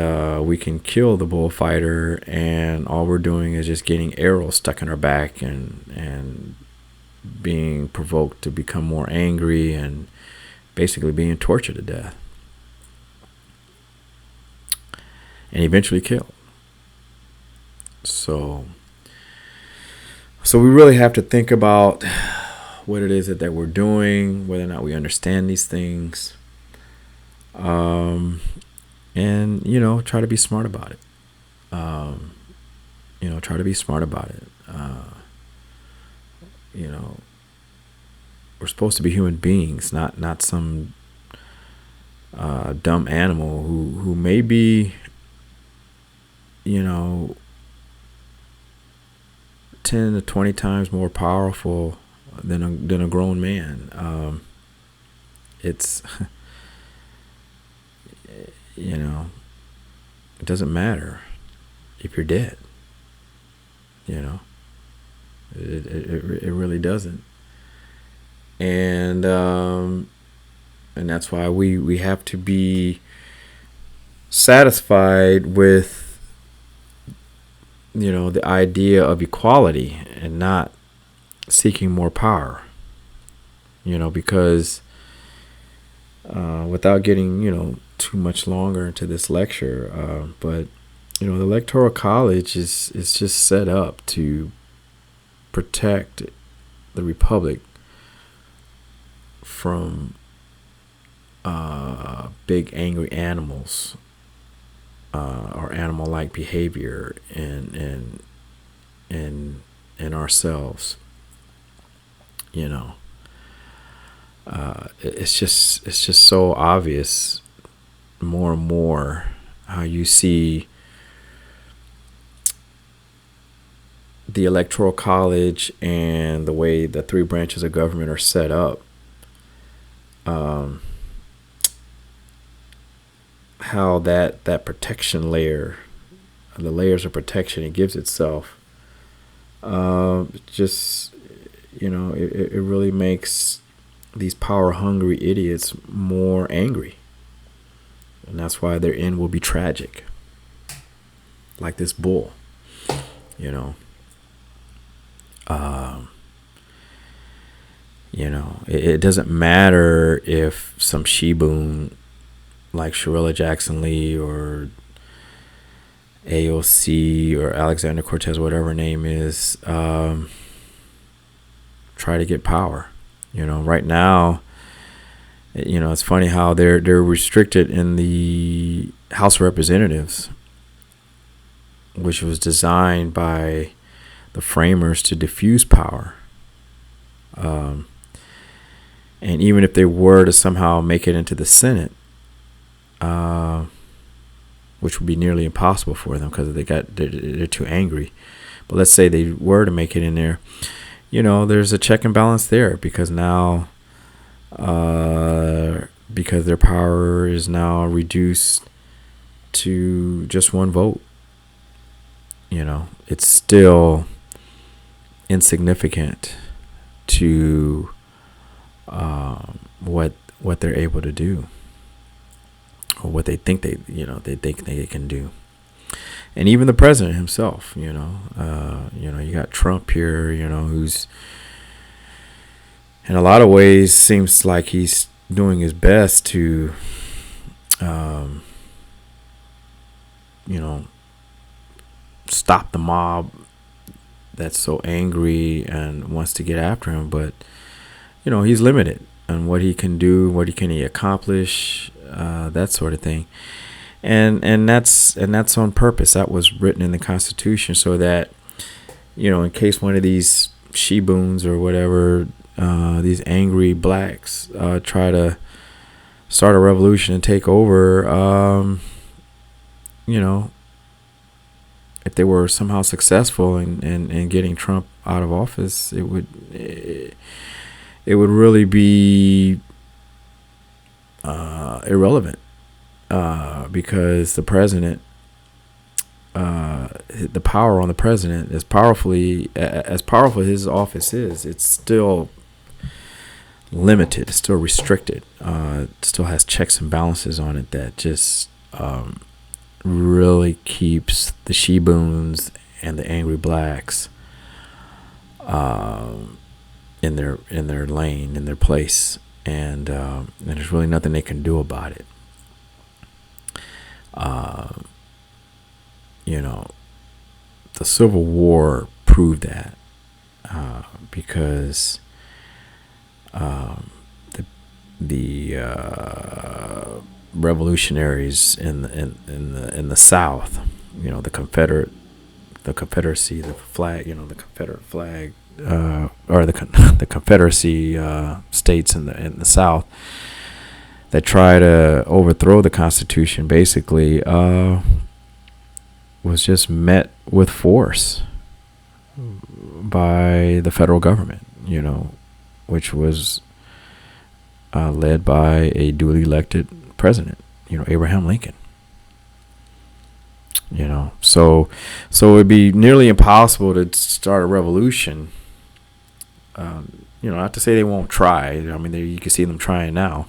A: we can kill the bullfighter, and all we're doing is just getting arrows stuck in our back and being provoked to become more angry and basically being tortured to death and eventually killed. So we really have to think about what it is that we're doing, whether or not we understand these things, and try to be smart about it. Try to be smart about it. We're supposed to be human beings, not some dumb animal who may be 10 to 20 times more powerful than a grown man. It's it doesn't matter if you're dead. It really doesn't. And that's why we have to be satisfied with the idea of equality and not seeking more power. Because without getting too much longer into this lecture, but the Electoral College is just set up to protect the Republic from big angry animals or animal-like behavior in ourselves. It's just so obvious more and more how you see the Electoral College and the way the three branches of government are set up. How that protection layer, the layers of protection it gives itself, just it really makes these power hungry idiots more angry, and that's why their end will be tragic, like this bull. It doesn't matter if some she-boon like Shirella Jackson Lee or AOC or Alexander Cortez, whatever her name is, try to get power. Right now, it's funny how they're restricted in the House of Representatives, which was designed by the framers to diffuse power. And even if they were to somehow make it into the Senate, which would be nearly impossible for them because they're too angry. But let's say they were to make it in there, there's a check and balance there because now, because their power is now reduced to just one vote. It's still insignificant to what they're able to do, or what they think they think they can do. and even the president himself. You got Trump here, who's in a lot of ways seems like he's doing his best to, um, stop the mob that's so angry and wants to get after him. But, he's limited on what he can do, what he can accomplish, that sort of thing. And that's on purpose. That was written in the Constitution so that, in case one of these she-boons or whatever, these angry blacks try to start a revolution and take over, if they were somehow successful in getting Trump out of office, it would really be irrelevant, because the president, the power on the president, as powerful as his office is, it's still limited, it's still restricted, it still has checks and balances on it that just really keeps the she-boons and the angry blacks in their lane, in their place, and there's really nothing they can do about it. The Civil War proved that, because the revolutionaries in the South, the Confederacy, the flag, the Confederate flag, or the Confederacy states in the South that try to overthrow the Constitution, basically was just met with force by the federal government, which was led by a duly elected president, Abraham Lincoln. So it'd be nearly impossible to start a revolution. Not to say they won't try. I mean, you can see them trying now.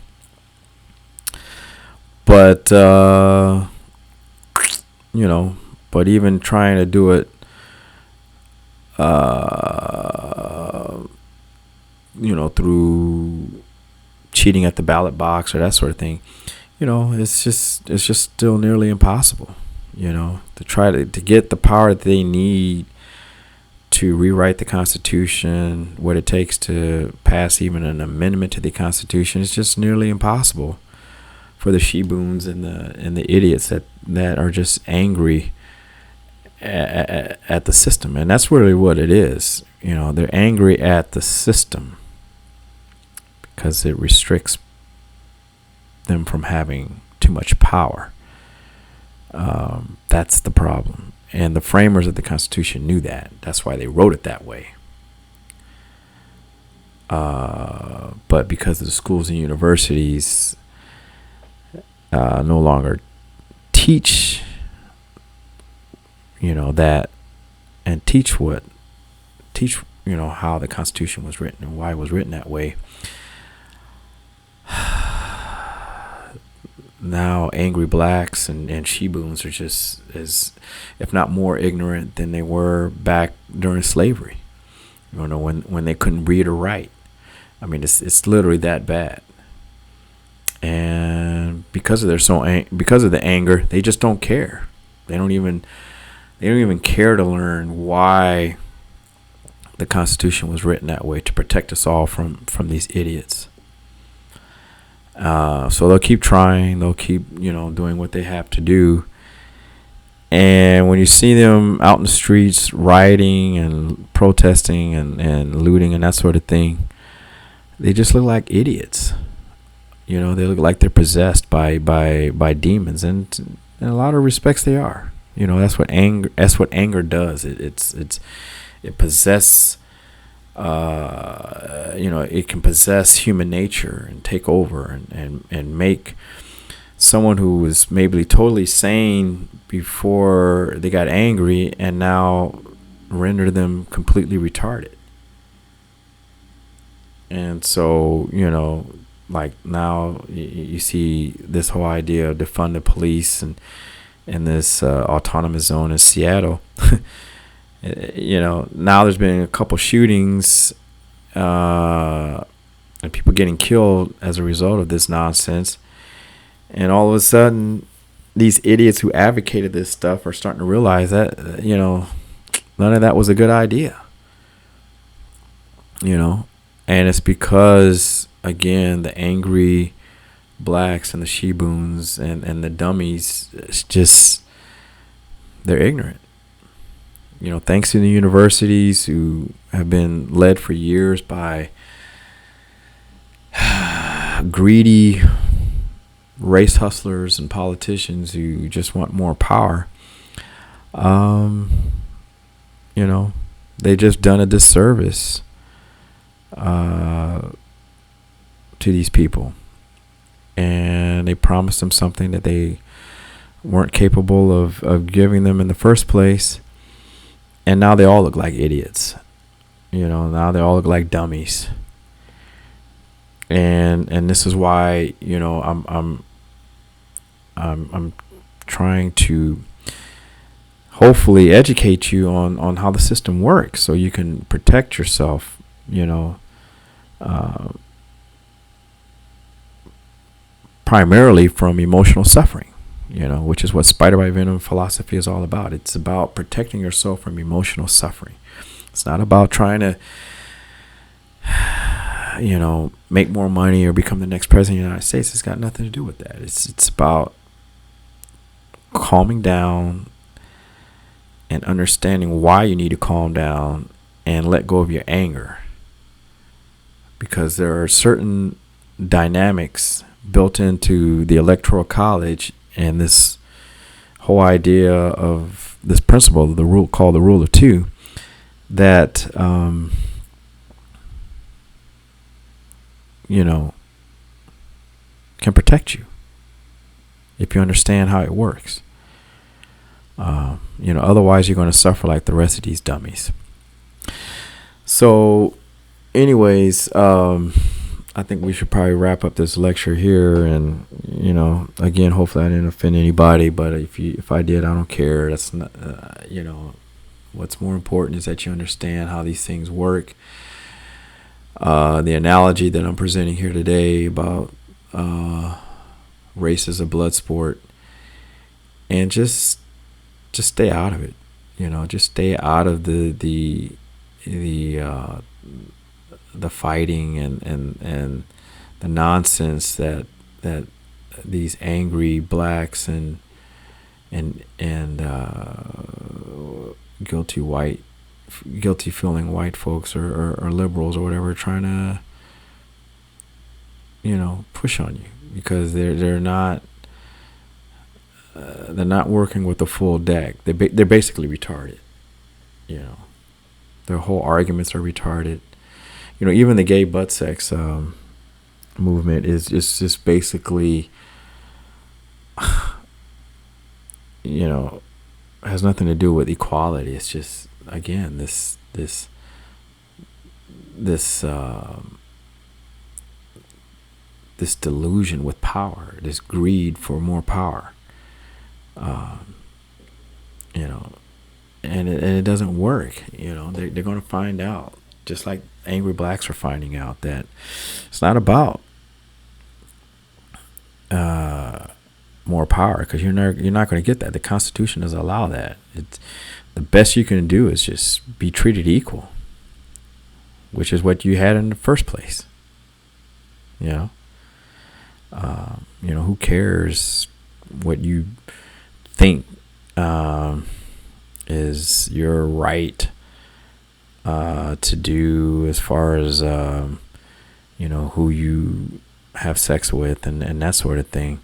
A: But but even trying to do it, through cheating at the ballot box or that sort of thing, it's just still nearly impossible, to try to get the power that they need to rewrite the Constitution, what it takes to pass even an amendment to the Constitution. It's just nearly impossible for the she-boons and the idiots that are just angry at the system. And that's really what it is. They're angry at the system because it restricts them from having too much power. That's the problem. And the framers of the Constitution knew that. That's why they wrote it that way. But because the schools and universities no longer teach, that, and teach how the Constitution was written and why it was written that way. Now angry blacks and she-boons are just as, if not more, ignorant than they were back during slavery. When they couldn't read or write. I mean, it's literally that bad. And because of the anger, they just don't care. They don't even care to learn why the Constitution was written that way, to protect us all from these idiots. So they'll keep trying. They'll keep doing what they have to do. And when you see them out in the streets rioting and protesting and looting and that sort of thing, they just look like idiots. They look like they're possessed by demons, and in a lot of respects they are. That's what anger does. It possess. It can possess human nature and take over and make someone who was maybe totally sane before they got angry and now render them completely retarded. And so, like now you see this whole idea of defund the police and in this autonomous zone in Seattle. Now there's been a couple shootings and people getting killed as a result of this nonsense. And all of a sudden, these idiots who advocated this stuff are starting to realize that, none of that was a good idea. And it's because, again, the angry blacks and the she-boons and the dummies, it's just, they're ignorant. Thanks to the universities who have been led for years by greedy race hustlers and politicians who just want more power. They just done a disservice to these people, and they promised them something that they weren't capable of giving them in the first place. And now they all look like idiots. Now they all look like dummies. And this is why, I'm trying to hopefully educate you on how the system works, so you can protect yourself, primarily from emotional suffering. Which is what spider-bite venom philosophy is all about. It's about protecting yourself from emotional suffering. It's not about trying to, make more money or become the next president of the United States. It's got nothing to do with that. It's about calming down and understanding why you need to calm down and let go of your anger. Because there are certain dynamics built into the Electoral College and this whole idea of this principle, the rule called the rule of two, that can protect you if you understand how it works. Otherwise you're going to suffer like the rest of these dummies. So, anyways, I think we should probably wrap up this lecture here, and again, hopefully I didn't offend anybody, but if I did, I don't care. That's not, what's more important is that you understand how these things work. The analogy that I'm presenting here today about race as a blood sport, and just stay out of it. Just stay out of the fighting and the nonsense that these angry blacks and guilty feeling white folks or liberals or whatever are trying to push on you, because they're not working with the full deck. They're basically retarded. Their whole arguments are retarded. Even the gay butt sex movement is just basically, has nothing to do with equality. It's just, again, this delusion with power, this greed for more power, and it doesn't work. They're going to find out, just like angry blacks are finding out, that it's not about more power, because you're not going to get that. The Constitution doesn't allow that. The best you can do is just be treated equal, which is what you had in the first place. Who cares what you think is your right to do, as far as who you have sex with and that sort of thing.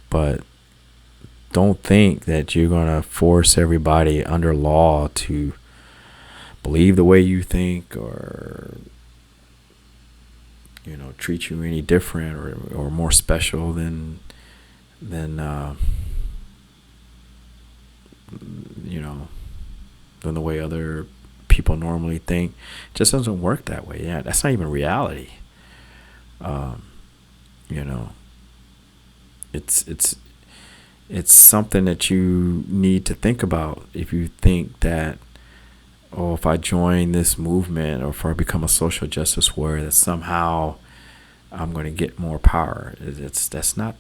A: But don't think that you're gonna force everybody under law to believe the way you think, or treat you any different or more special than the way other people normally think. It just doesn't work that way. Yeah, that's not even reality. It's it's something that you need to think about if you think that, oh, if I join this movement or if I become a social justice warrior, that somehow I'm going to get more power. That's not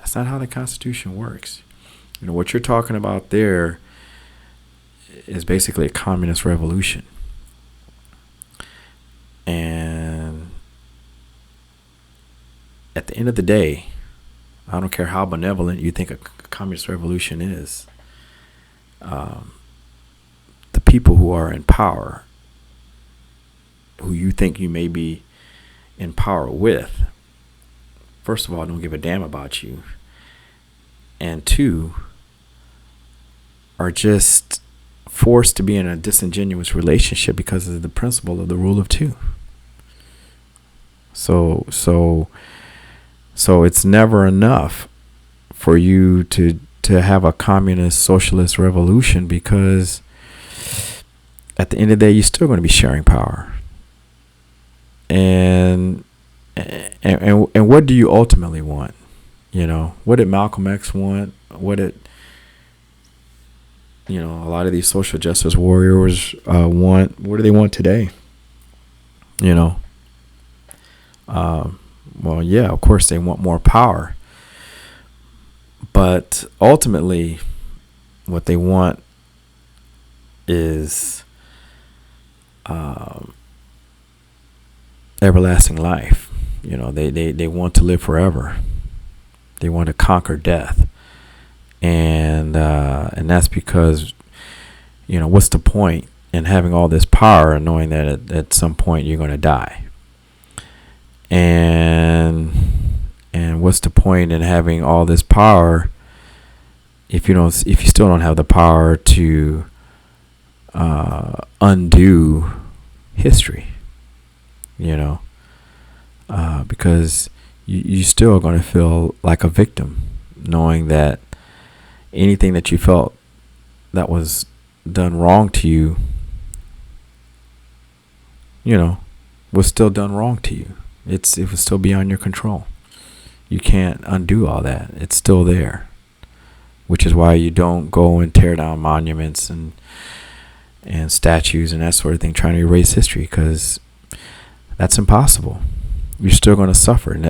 A: that's not how the Constitution works. What you're talking about there is basically a communist revolution. And at the end of the day, I don't care how benevolent you think a communist revolution is, the people who are in power, who you think you may be in power with, first of all, don't give a damn about you. And two, are just forced to be in a disingenuous relationship because of the principle of the rule of two. So it's never enough for you to have a communist socialist revolution, because at the end of the day, you're still going to be sharing power. And what do you ultimately want? What did Malcolm X want? What did a lot of these social justice warriors want? What do they want today? Well, yeah, of course they want more power. But ultimately, what they want is everlasting life. They want to live forever. They want to conquer death. And that's because, what's the point in having all this power and knowing that at some point you're going to die? And what's the point in having all this power if you still don't have the power to undo history? Because you still are going to feel like a victim, knowing that anything that you felt that was done wrong to you, was still done wrong to you. It was still beyond your control. You can't undo all that. It's still there, which is why you don't go and tear down monuments and statues and that sort of thing, trying to erase history, because that's impossible. You're still going to suffer. And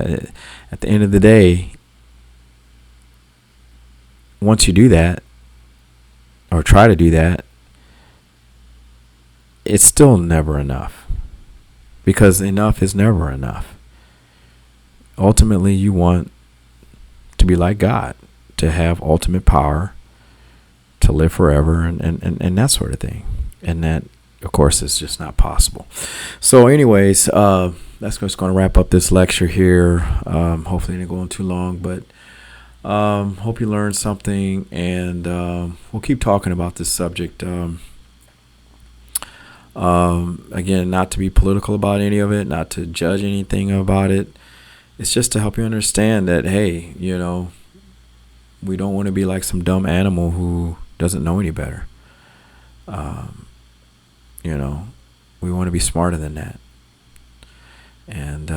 A: at the end of the day, once you do that, or try to do that, it's still never enough, because enough is never enough. Ultimately, you want to be like God, to have ultimate power, to live forever, and that sort of thing. And that, of course, is just not possible. So anyways, that's just going to wrap up this lecture here. Hopefully it didn't go on too long, but hope you learned something, and we'll keep talking about this subject. Again, not to be political about any of it, not to judge anything about it. It's just to help you understand that, hey, we don't want to be like some dumb animal who doesn't know any better. We want to be smarter than that. And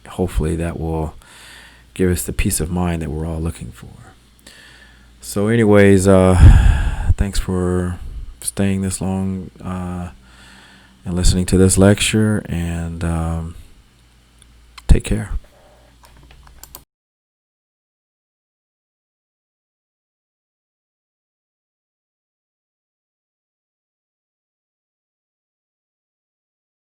A: hopefully that will give us the peace of mind that we're all looking for. So anyways, thanks for staying this long and listening to this lecture, and take care.